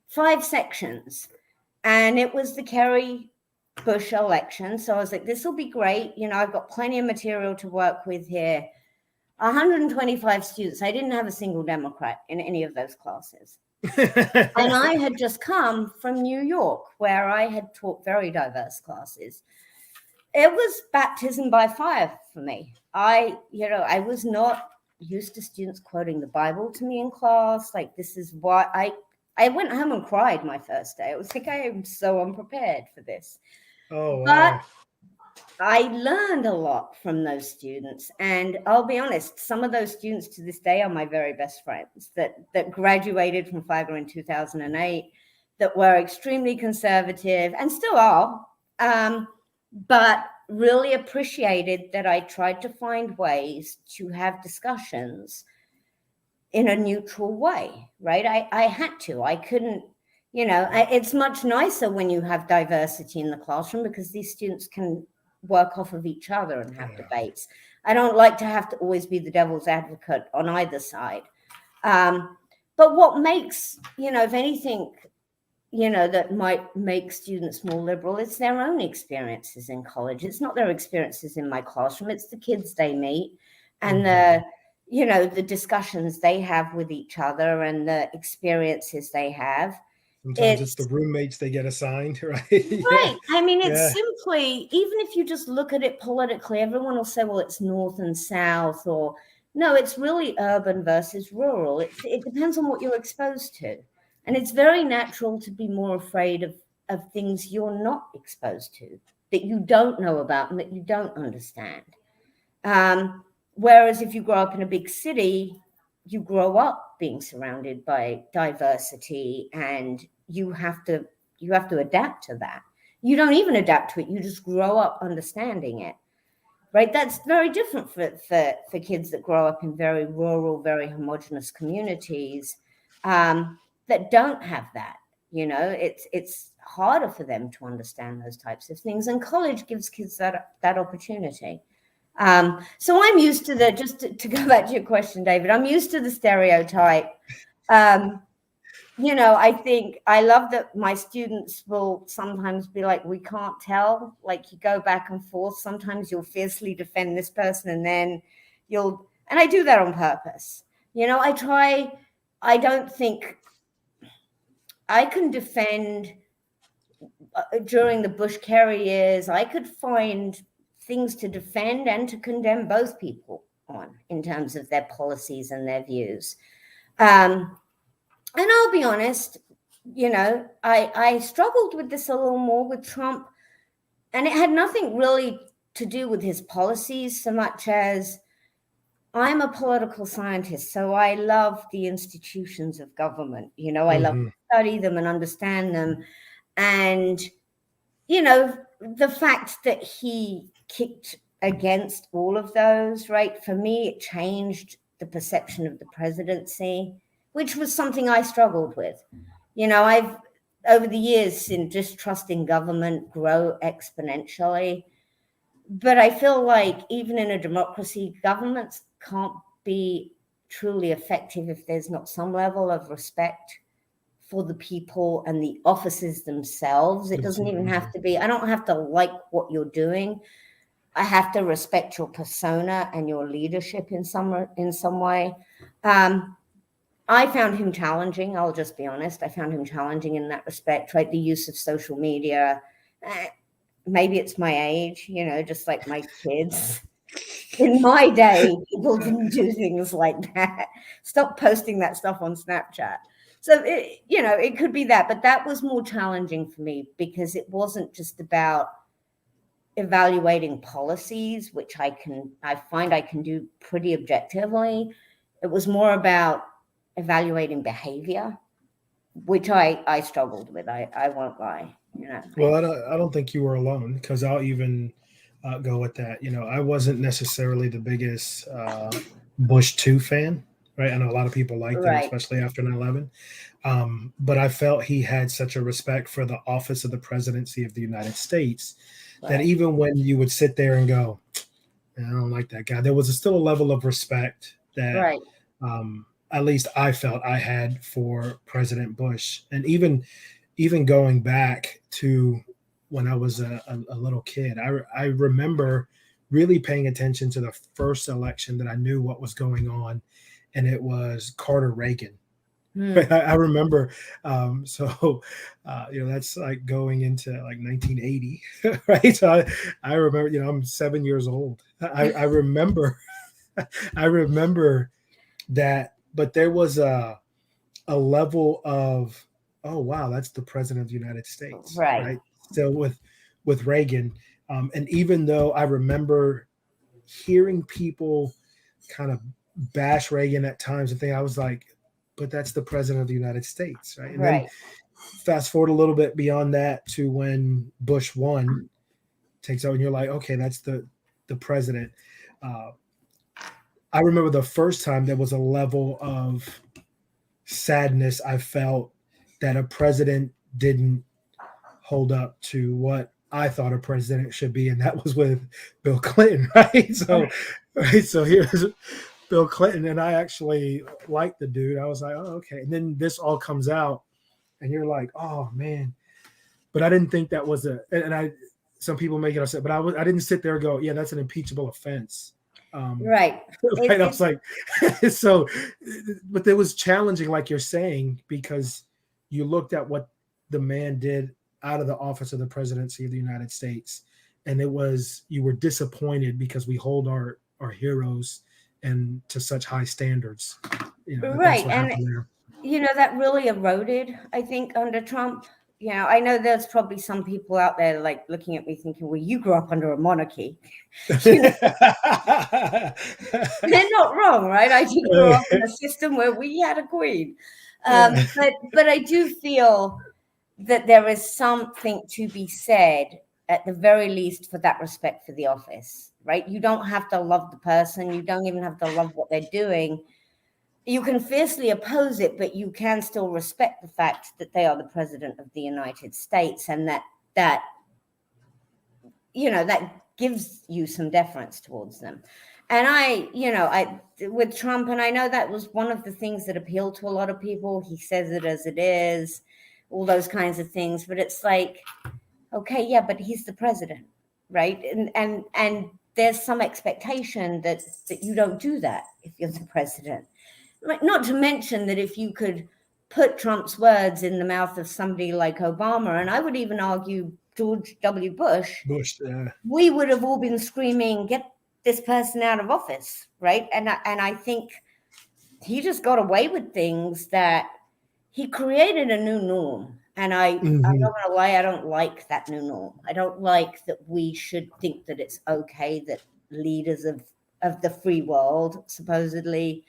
5 sections. And it was the Kerry Bush election. So I was like, this will be great. I've got plenty of material to work with here. 125 students. I didn't have a single Democrat in any of those classes. And I had just come from New York, where I had taught very diverse classes. It was baptism by fire for me. I was not used to students quoting the Bible to me in class. Like, this is why I went home and cried my first day. I was like, I am so unprepared for this. Oh, But wow. I learned a lot from those students. And I'll be honest, some of those students to this day are my very best friends that graduated from Flagler in 2008, that were extremely conservative and still are, but really appreciated that I tried to find ways to have discussions in a neutral way, right? I had to. I couldn't, it's much nicer when you have diversity in the classroom because these students can work off of each other and have debates. I don't like to have to always be the devil's advocate on either side. But what makes, if anything, that might make students more liberal, it's their own experiences in college. It's not their experiences in my classroom. It's the kids they meet and the discussions they have with each other and the experiences they have. Sometimes it's the roommates they get assigned, right? Right. I mean, it's simply, even if you just look at it politically, everyone will say, well, it's North and South, or no, it's really urban versus rural. It depends on what you're exposed to. And it's very natural to be more afraid of things you're not exposed to, that you don't know about and that you don't understand. Whereas if you grow up in a big city, you grow up being surrounded by diversity and you have to adapt to that. You don't even adapt to it. You just grow up understanding it, right? That's very different for kids that grow up in very rural, very homogenous communities that don't have that. It's harder for them to understand those types of things. And college gives kids that opportunity. So I'm used to just to go back to your question, David, I'm used to the stereotype. I think I love that my students will sometimes be like, we can't tell, like you go back and forth. Sometimes you'll fiercely defend this person and then and I do that on purpose. I don't think I can defend during the Bush-Kerry years. I could find things to defend and to condemn both people on in terms of their policies and their views. And I'll be honest, I struggled with this a little more with Trump, and it had nothing really to do with his policies so much as I'm a political scientist, so I love the institutions of government. I love to study them and understand them. And, the fact that he kicked against all of those, right? For me, it changed the perception of the presidency, which was something I struggled with. I've, over the years, seen distrusting government grow exponentially. But I feel like even in a democracy, governments can't be truly effective if there's not some level of respect for the people and the offices themselves. It doesn't even have to be, I don't have to like what you're doing. I have to respect your persona and your leadership in some way. I found him challenging. I'll just be honest. I found him challenging in that respect, right? The use of social media. Maybe it's my age, just like my kids. In my day, people didn't do things like that. Stop posting that stuff on Snapchat. So, it could be that. But that was more challenging for me because it wasn't just about evaluating policies, which I find I can do pretty objectively. It was more about evaluating behavior, which I struggled with. I won't lie. Well, I don't think you were alone because I'll even go with that. I wasn't necessarily the biggest Bush 2 fan, right? I know a lot of people liked him, especially after 9/11. But I felt he had such a respect for the office of the presidency of the United States that even when you would sit there and go, I don't like that guy, there was still a level of respect that at least I felt I had for President Bush. And even going back to when I was a little kid, I remember really paying attention to the first election that I knew what was going on, and it was Carter Reagan. I remember, that's like going into like 1980, right? So I remember, I'm 7 years old. I remember, I remember that, but there was a level of, oh wow, that's the president of the United States, Right. right? Still with Reagan, and even though I remember hearing people kind of bash Reagan at times and think, I was like, but that's the president of the United States, right? And then Right. fast forward a little bit beyond that to when Bush one takes over, and you're like, okay, that's the president. Uh, I remember the first time there was a level of sadness I felt that a president didn't hold up to what I thought a president should be, and that was with Bill Clinton, right? So here's Bill Clinton, and I actually liked the dude. I was like, oh, okay. And then this all comes out, and you're like, oh man. But I didn't think that was some people make it upset, but I didn't sit there and go, yeah, that's an impeachable offense. Right. Right. I was like, so, but it was challenging, like you're saying, because you looked at what the man did out of the office of the presidency of the United States, and you were disappointed because we hold our heroes and to such high standards. That's Right. what And happened there. that really eroded, I think, under Trump. I know there's probably some people out there like looking at me thinking, well, you grew up under a monarchy. They're not wrong, right? I did grow up in a system where we had a queen. But I do feel that there is something to be said, at the very least, for that respect for the office, right? You don't have to love the person. You don't even have to love what they're doing. You can fiercely oppose it, but you can still respect the fact that they are the president of the United States, and that gives you some deference towards them. And I with Trump, and I know that was one of the things that appealed to a lot of people. He says it as it is, all those kinds of things. But it's like, okay, yeah, but he's the president, right? And there's some expectation that you don't do that if you're the president. Not to mention that if you could put Trump's words in the mouth of somebody like Obama, and I would even argue George W. Bush, we would have all been screaming, get this person out of office, right? And I think he just got away with things that he created a new norm. And I'm not going to lie, I don't like that new norm. I don't like that we should think that it's okay that leaders of the free world supposedly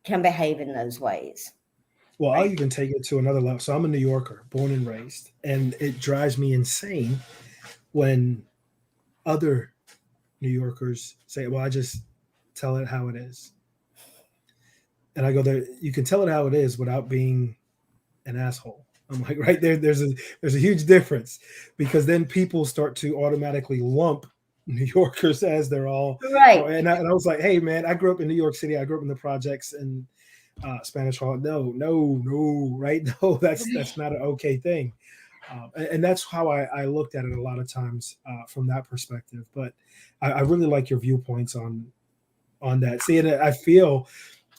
can behave in those ways. Well, I'll even take it to another level. So I'm a New Yorker, born and raised, and it drives me insane when other New Yorkers say, well, I just tell it how it is. And I go, there, you can tell it how it is without being an asshole. I'm like, right there, there's a huge difference, because then people start to automatically lump New Yorkers as they're all right. And I was like, hey man, I grew up in New York City. I grew up in the projects and Spanish Harlem. No, right? No, that's not an okay thing. And that's how I looked at it a lot of times from that perspective. But I really like your viewpoints on that. See, and I feel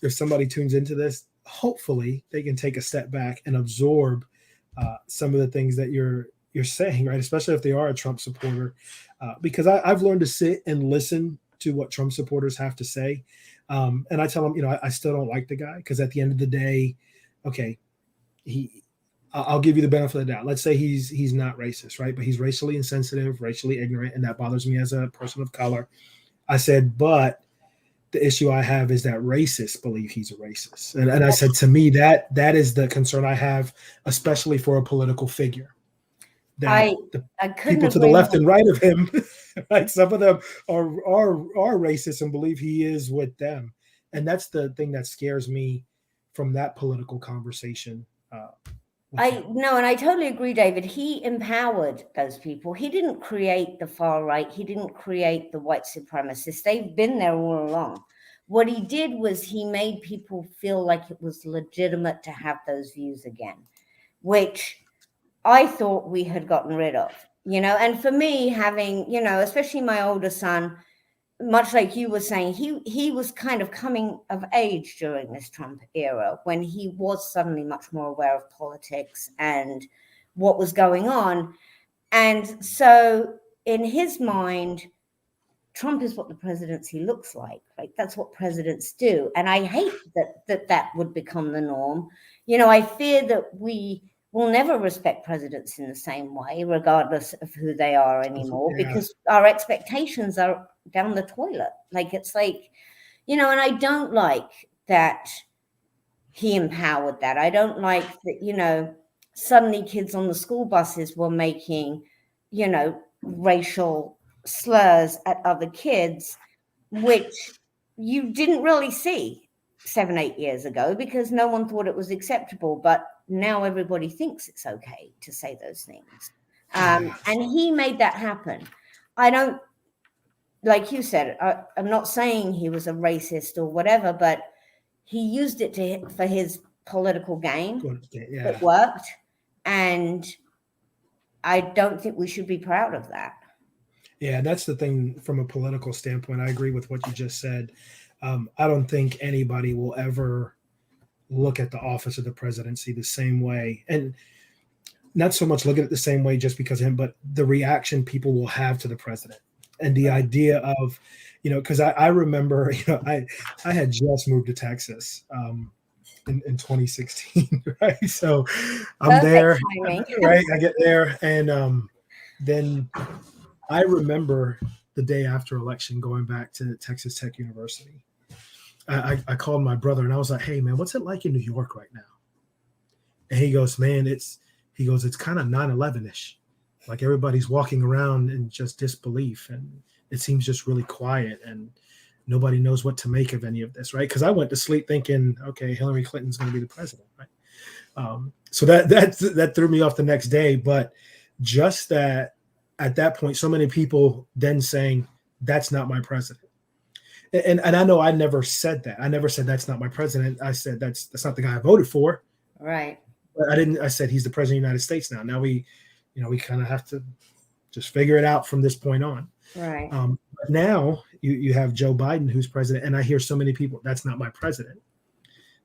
if somebody tunes into this, hopefully they can take a step back and absorb some of the things that you're saying, right? Especially if they are a Trump supporter, because I've learned to sit and listen to what Trump supporters have to say. And I tell them, I still don't like the guy, because at the end of the day, okay, I'll give you the benefit of the doubt. Let's say he's not racist, right? But he's racially insensitive, racially ignorant, and that bothers me as a person of color. I said, but the issue I have is that racists believe he's a racist. And I said, to me, that is the concern I have, especially for a political figure. That the people to the left and right of him, right? Some of them are racist and believe he is with them. And that's the thing that scares me from that political conversation. And I totally agree, David. He empowered those people. He didn't create the far right. He didn't create the white supremacists. They've been there all along. What he did was he made people feel like it was legitimate to have those views again, which I thought we had gotten rid of, and for me, having, especially my older son, much like you were saying, he was kind of coming of age during this Trump era when he was suddenly much more aware of politics and what was going on. And so in his mind, Trump is what the presidency looks like, right? That's what presidents do. And I hate that would become the norm. I fear that we will never respect presidents in the same way, regardless of who they are anymore, because our expectations are down the toilet. And I don't like that he empowered that. I don't like that, suddenly kids on the school buses were making, racial slurs at other kids, which you didn't really see 7-8 years ago because no one thought it was acceptable. But now everybody thinks it's okay to say those things. And he made that happen. I don't, like you said, I'm not saying he was a racist or whatever, but he used it for his political game. It worked. And I don't think we should be proud of that. Yeah, that's the thing from a political standpoint. I agree with what you just said. I don't think anybody will ever look at the office of the presidency the same way. And not so much look at it the same way just because of him, but the reaction people will have to the president. And the idea of, because I remember, I had just moved to Texas in 2016, right? So I'm there, right? I get there. And then I remember the day after election going back to Texas Tech University. I called my brother and I was like, hey, man, what's it like in New York right now? And he goes, man, it's kind of 9/11-ish. Like everybody's walking around in just disbelief. And it seems just really quiet and nobody knows what to make of any of this, right? Because I went to sleep thinking, okay, Hillary Clinton's going to be the president, right? So that threw me off the next day. But just that at that point, so many people then saying, that's not my president. And I know I never said that. I never said that's not my president. I said that's not the guy I voted for. Right. But I said he's the president of the United States now. Now we kind of have to just figure it out from this point on. Right. But now you have Joe Biden, who's president, and I hear so many people, that's not my president.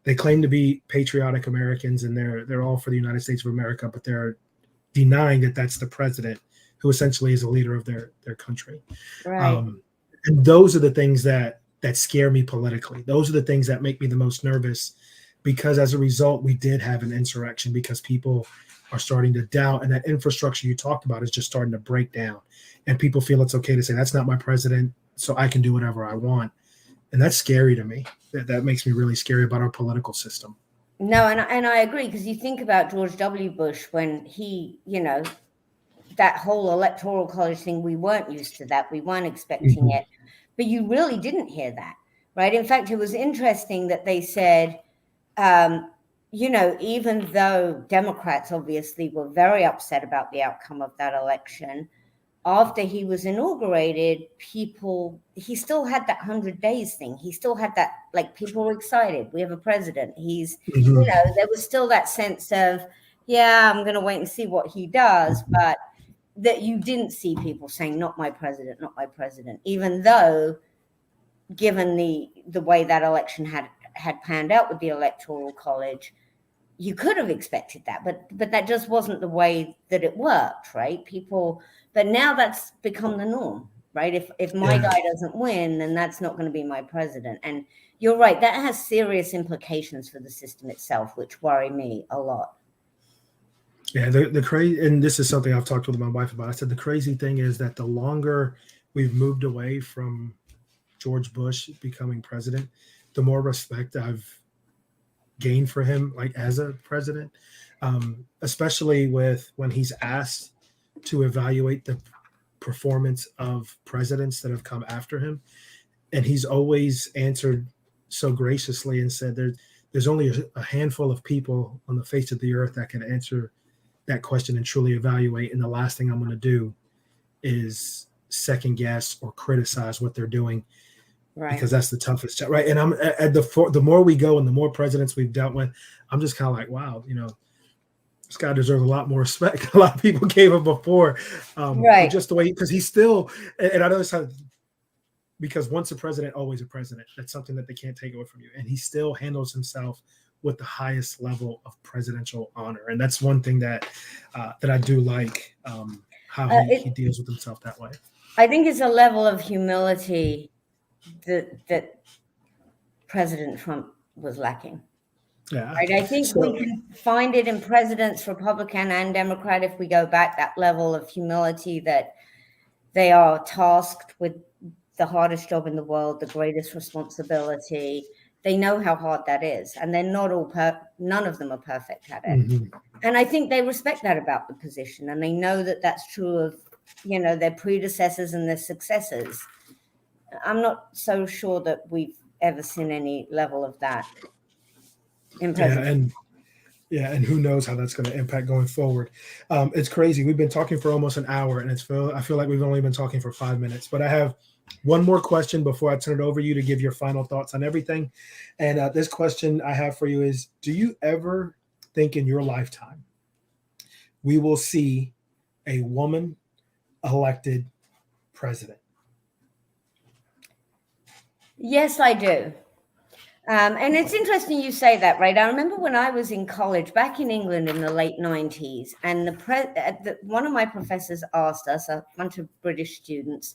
They claim to be patriotic Americans and they're all for the United States of America, but they're denying that that's the president who essentially is a leader of their country. Right. And those are the things that scare me politically. Those are the things that make me the most nervous, because as a result, we did have an insurrection because people are starting to doubt, and that infrastructure you talked about is just starting to break down. And people feel it's okay to say, that's not my president, so I can do whatever I want. And that's scary to me. That makes me really scary about our political system. No, and I agree, because you think about George W. Bush when he, that whole electoral college thing, we weren't used to that. We weren't expecting it. But you really didn't hear that, right? In fact, it was interesting that they said, even though Democrats obviously were very upset about the outcome of that election, after he was inaugurated, he still had that 100 days thing. He still had that, people were excited. We have a president. He's, there was still that sense of, yeah, I'm going to wait and see what he does. But that you didn't see people saying, not my president, even though given the way that election had panned out with the electoral college, you could have expected that, but that just wasn't the way that it worked, right? But now that's become the norm, right? If my guy doesn't win, then that's not going to be my president. And you're right, that has serious implications for the system itself, which worry me a lot. Yeah, the crazy, and this is something I've talked with my wife about. I said the crazy thing is that the longer we've moved away from George Bush becoming president, the more respect I've gained for him, as a president, especially with when he's asked to evaluate the performance of presidents that have come after him, and he's always answered so graciously and said there's only a handful of people on the face of the earth that can answer that question and truly evaluate. And the last thing I'm going to do is second guess or criticize what they're doing, right? Because that's the toughest job, right? And I'm at the more we go and the more presidents we've dealt with, I'm just kind of like, wow, this guy deserves a lot more respect. A lot of people gave him before, right? Just the way, because he's still, and I know this because once a president, always a president. That's something that they can't take away from you. And he still handles himself with the highest level of presidential honor. And that's one thing that that I do like, how he deals with himself that way. I think it's a level of humility that President Trump was lacking. Yeah. Right? I think we can find it in presidents, Republican and Democrat, if we go back, that level of humility that they are tasked with the hardest job in the world, the greatest responsibility. They know how hard that is, and they're not all none of them are perfect at it. Mm-hmm. And I think they respect that about the position, and they know that that's true of, you know, their predecessors and their successors. I'm not so sure that we've ever seen any level of that in president. And who knows how that's going to impact going forward. It's crazy. We've been talking for almost an hour, and I feel like we've only been talking for 5 minutes. But I have one more question before I turn it over to you to give your final thoughts on everything. And this question I have for you is, do you ever think in your lifetime we will see a woman elected president? Yes, I do. And it's interesting you say that, right? I remember when I was in college back in England in the late 90s, and one of my professors asked us, a bunch of British students,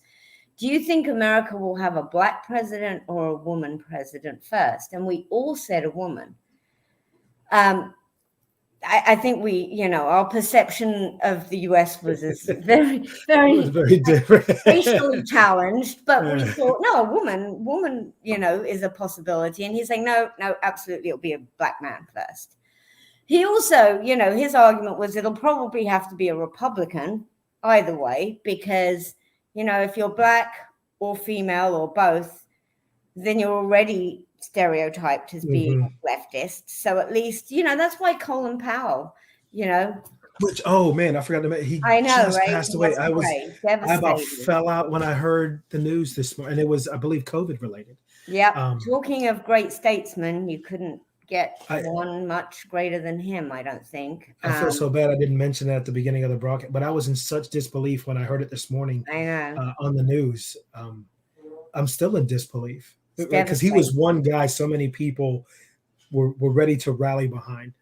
do you think America will have a black president or a woman president first? And we all said a woman. I think our perception of the US was very, very different, racially challenged, but we thought, no, a woman, is a possibility. And he's saying, no, absolutely, it'll be a black man first. He also, his argument was it'll probably have to be a Republican either way, because, if you're black or female or both, then you're already stereotyped as being leftist. So at least, that's why Colin Powell, Which, oh man, I forgot to mention, he just passed away. I about fell out when I heard the news this morning, and it was, I believe, COVID related. Yeah. Talking of great statesmen, you couldn't get one much greater than him, I don't think. I feel so bad I didn't mention that at the beginning of the broadcast, but I was in such disbelief when I heard it this morning. I know. On the news. I'm still in disbelief. Because he was one guy so many people were ready to rally behind.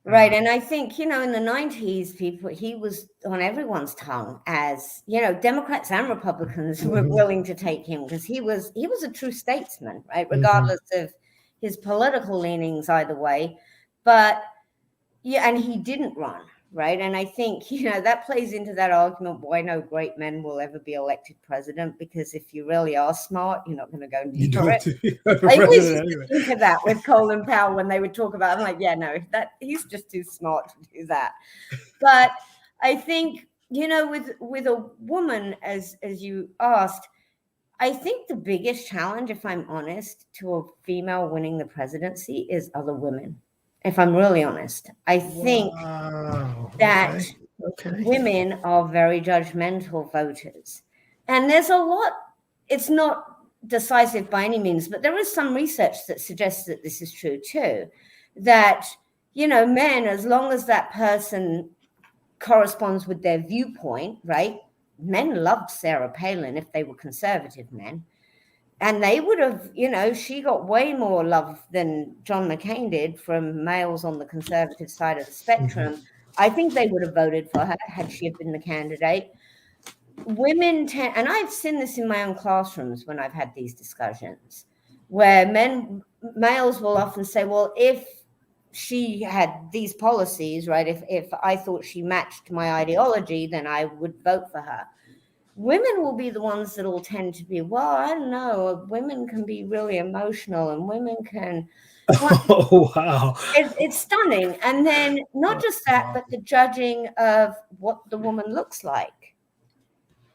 Right. And I think, in the 90s, he was on everyone's tongue as, Democrats and Republicans were willing to take him because he was a true statesman, right? Regardless of his political leanings either way. But and he didn't run. Right. And I think, that plays into that argument why no great men will ever be elected president, because if you really are smart, you're not going to go and do it. I always think of that with Colin Powell when they would talk about it. I'm like, yeah, no, he's just too smart to do that. But I think, with a woman, as you asked, I think the biggest challenge, if I'm honest, to a female winning the presidency is other women. If I'm really honest, I think that women are very judgmental voters. And there's a lot, it's not decisive by any means, but there is some research that suggests that this is true too. That, men, as long as that person corresponds with their viewpoint, right? Men loved Sarah Palin if they were conservative men. And they would have, she got way more love than John McCain did from males on the conservative side of the spectrum. I think they would have voted for her had she been the candidate. Women tend, and I've seen this in my own classrooms when I've had these discussions, where males will often say, well, if she had these policies, right, if I thought she matched my ideology, then I would vote for her. Women will be the ones that will tend to be, well, I don't know, women can be really emotional and women can. Oh, wow. It's stunning. And then not just that, but the judging of what the woman looks like.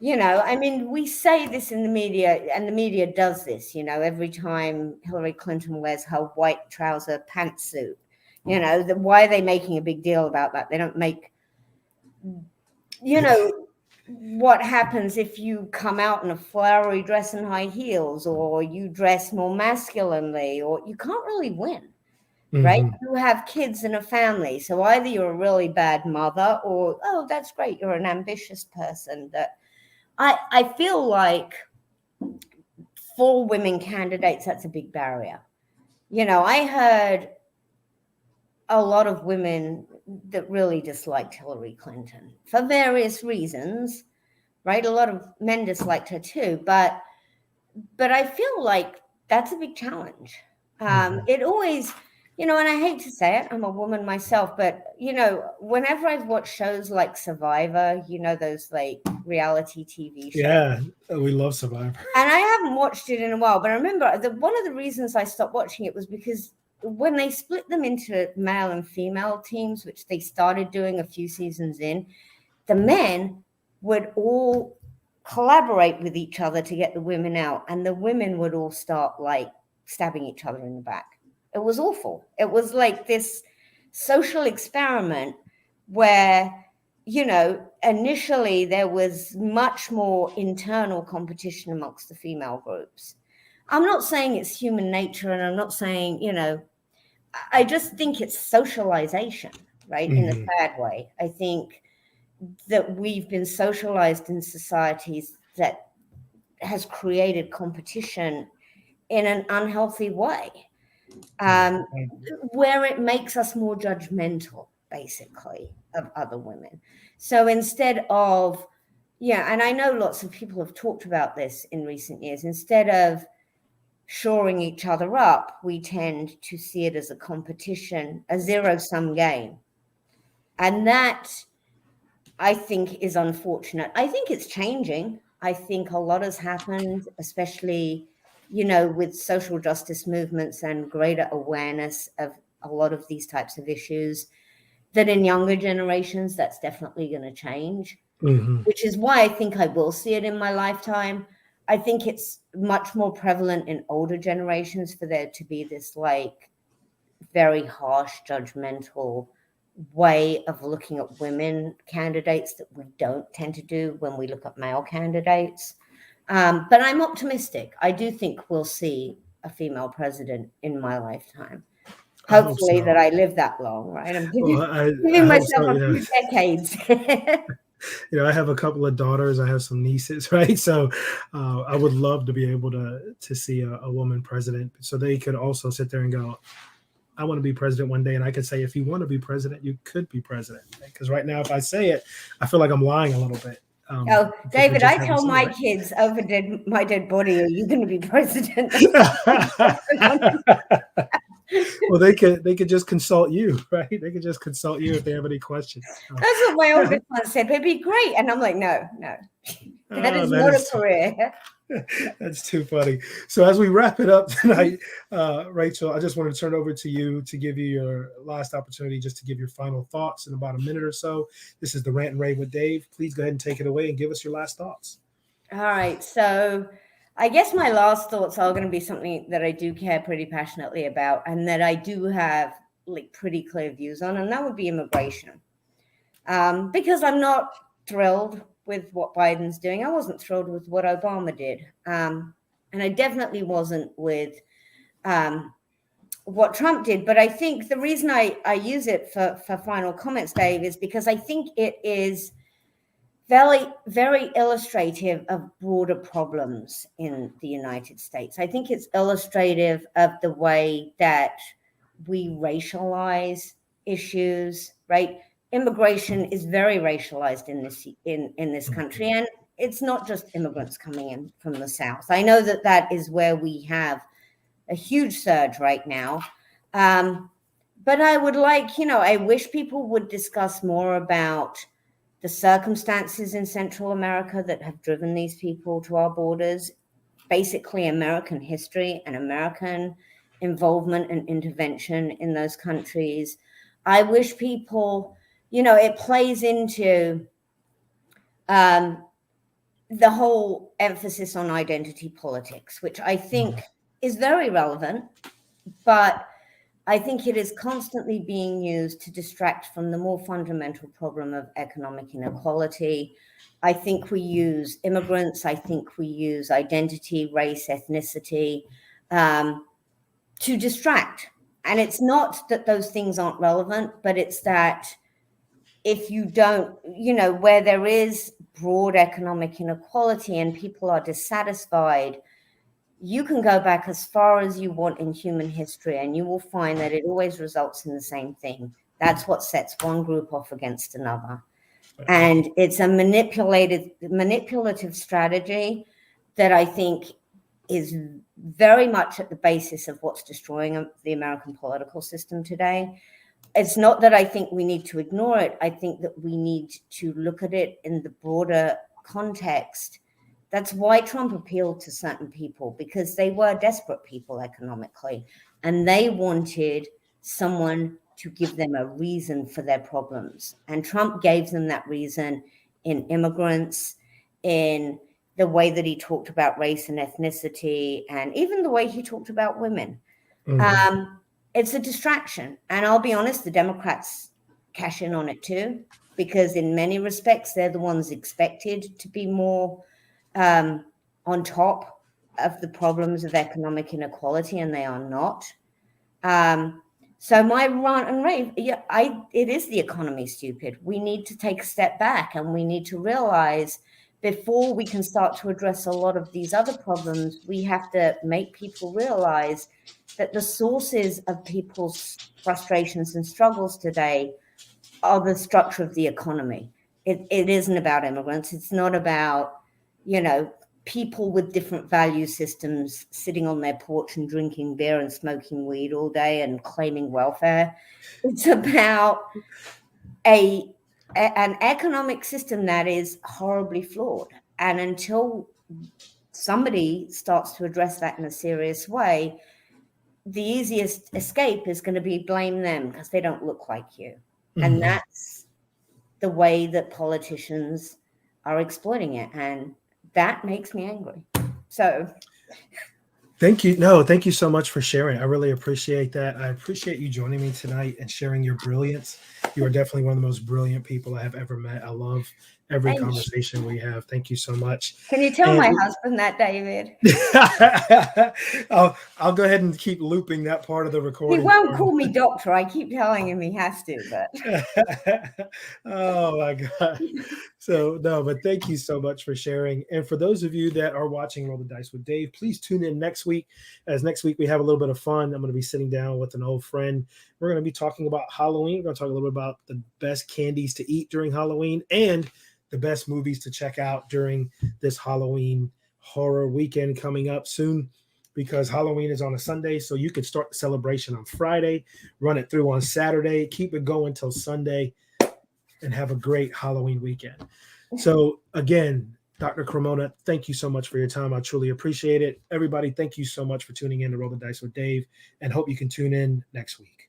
I mean, we say this in the media, and the media does this, every time Hillary Clinton wears her white trouser pantsuit. Why are they making a big deal about that? They don't make, what happens if you come out in a flowery dress and high heels, or you dress more masculinely, or you can't really win, right? You have kids and a family. So either you're a really bad mother, or, oh, that's great, you're an ambitious person. That I feel like for women candidates, that's a big barrier. You know, I heard a lot of women that really disliked Hillary Clinton for various reasons, right? A lot of men disliked her too, but I feel like that's a big challenge. It always, you know, and I hate to say it, I'm a woman myself, but, you know, whenever I've watched shows like Survivor, you know, those like reality TV shows. Yeah, we love Survivor. And I haven't watched it in a while, but I remember one of the reasons I stopped watching it was because when they split them into male and female teams, which they started doing a few seasons in, the men would all collaborate with each other to get the women out, and the women would all start like stabbing each other in the back. It was awful. It was like this social experiment where, you know, initially there was much more internal competition amongst the female groups. I'm not saying it's human nature, and I'm not saying, you know, I just think it's socialization, right? In a bad way. I think that we've been socialized in societies that has created competition in an unhealthy way, where it makes us more judgmental, basically, of other women. So instead of, yeah, and I know lots of people have talked about this in recent years, instead of shoring each other up, we tend to see it as a competition, a zero-sum game. And that, I think, is unfortunate. I think it's changing. I think a lot has happened, especially, you know, with social justice movements and greater awareness of a lot of these types of issues, that in younger generations, that's definitely going to change, which is why I think I will see it in my lifetime. I think it's much more prevalent in older generations for there to be this like very harsh, judgmental way of looking at women candidates that we don't tend to do when we look at male candidates. But I'm optimistic. I do think we'll see a female president in my lifetime. Hopefully that I live that long, right? I'm giving myself a few decades. You know, I have a couple of daughters. I have some nieces, right? So I would love to be able to see a woman president, so they could also sit there and go, I want to be president one day. And I could say, if you want to be president, you could be president. Because right now, if I say it, I feel like I'm lying a little bit. Oh, David, I tell my kids over my dead body, are you going to be president? Well, they could just consult you, right? They could just consult you if they have any questions. That's what my oldest one said. It'd be great. And I'm like, no, that is not a career. That's too funny. So as we wrap it up tonight, Rachel, I just want to turn it over to you to give you your last opportunity just to give your final thoughts in about a minute or so. This is the Rant and Rave with Dave. Please go ahead and take it away and give us your last thoughts. All right. So I guess my last thoughts are going to be something that I do care pretty passionately about and that I do have like pretty clear views on, and that would be immigration. Because I'm not thrilled with what Biden's doing. I wasn't thrilled with what Obama did. And I definitely wasn't with what Trump did. But I think the reason I use it for final comments, Dave, is because I think it is very, very illustrative of broader problems in the United States. I think it's illustrative of the way that we racialize issues, right? Immigration is very racialized in this country, and it's not just immigrants coming in from the South. I know that is where we have a huge surge right now. But I would like, I wish people would discuss more about the circumstances in Central America that have driven these people to our borders, basically American history and American involvement and intervention in those countries. I wish people, it plays into the whole emphasis on identity politics, which I think is very relevant, but I think it is constantly being used to distract from the more fundamental problem of economic inequality. I think we use immigrants. I think we use identity, race, ethnicity to distract. And it's not that those things aren't relevant, but it's that if you don't, where there is broad economic inequality and people are dissatisfied, you can go back as far as you want in human history, and you will find that it always results in the same thing. That's what sets one group off against another. And it's a manipulative strategy that I think is very much at the basis of what's destroying the American political system today. It's not that I think we need to ignore it. I think that we need to look at it in the broader context. That's why Trump appealed to certain people, because they were desperate people economically, and they wanted someone to give them a reason for their problems. And Trump gave them that reason in immigrants, in the way that he talked about race and ethnicity, and even the way he talked about women. Mm-hmm. It's a distraction. And I'll be honest, the Democrats cash in on it too, because in many respects, they're the ones expected to be more on top of the problems of economic inequality, and they are not. So my rant and rave, it is the economy, stupid. We need to take a step back, and we need to realize before we can start to address a lot of these other problems, we have to make people realize that the sources of people's frustrations and struggles today are the structure of the economy. It isn't about immigrants. It's not about, people with different value systems sitting on their porch and drinking beer and smoking weed all day and claiming welfare. It's about an economic system that is horribly flawed. And until somebody starts to address that in a serious way, the easiest escape is going to be blame them because they don't look like you. Mm-hmm. And that's the way that politicians are exploiting it. And that makes me angry. So thank you. No, thank you so much for sharing. I really appreciate that. I appreciate you joining me tonight and sharing your brilliance. You are definitely one of the most brilliant people I have ever met. I love every conversation we have. Thank you so much. Can you tell my husband that, David? I'll go ahead and keep looping that part of the recording. He won't call me doctor. I keep telling him he has to, but oh my God. So no, but thank you so much for sharing. And for those of you that are watching Roll the Dice with Dave, please tune in next week. As next week we have a little bit of fun. I'm going to be sitting down with an old friend. We're going to be talking about Halloween. We're going to talk a little bit about the best candies to eat during Halloween and the best movies to check out during this Halloween horror weekend coming up soon, because Halloween is on a Sunday. So you can start the celebration on Friday, run it through on Saturday, keep it going till Sunday, and have a great Halloween weekend. So again, Dr. Cremona, thank you so much for your time. I truly appreciate it. Everybody, thank you so much for tuning in to Roll the Dice with Dave, and hope you can tune in next week.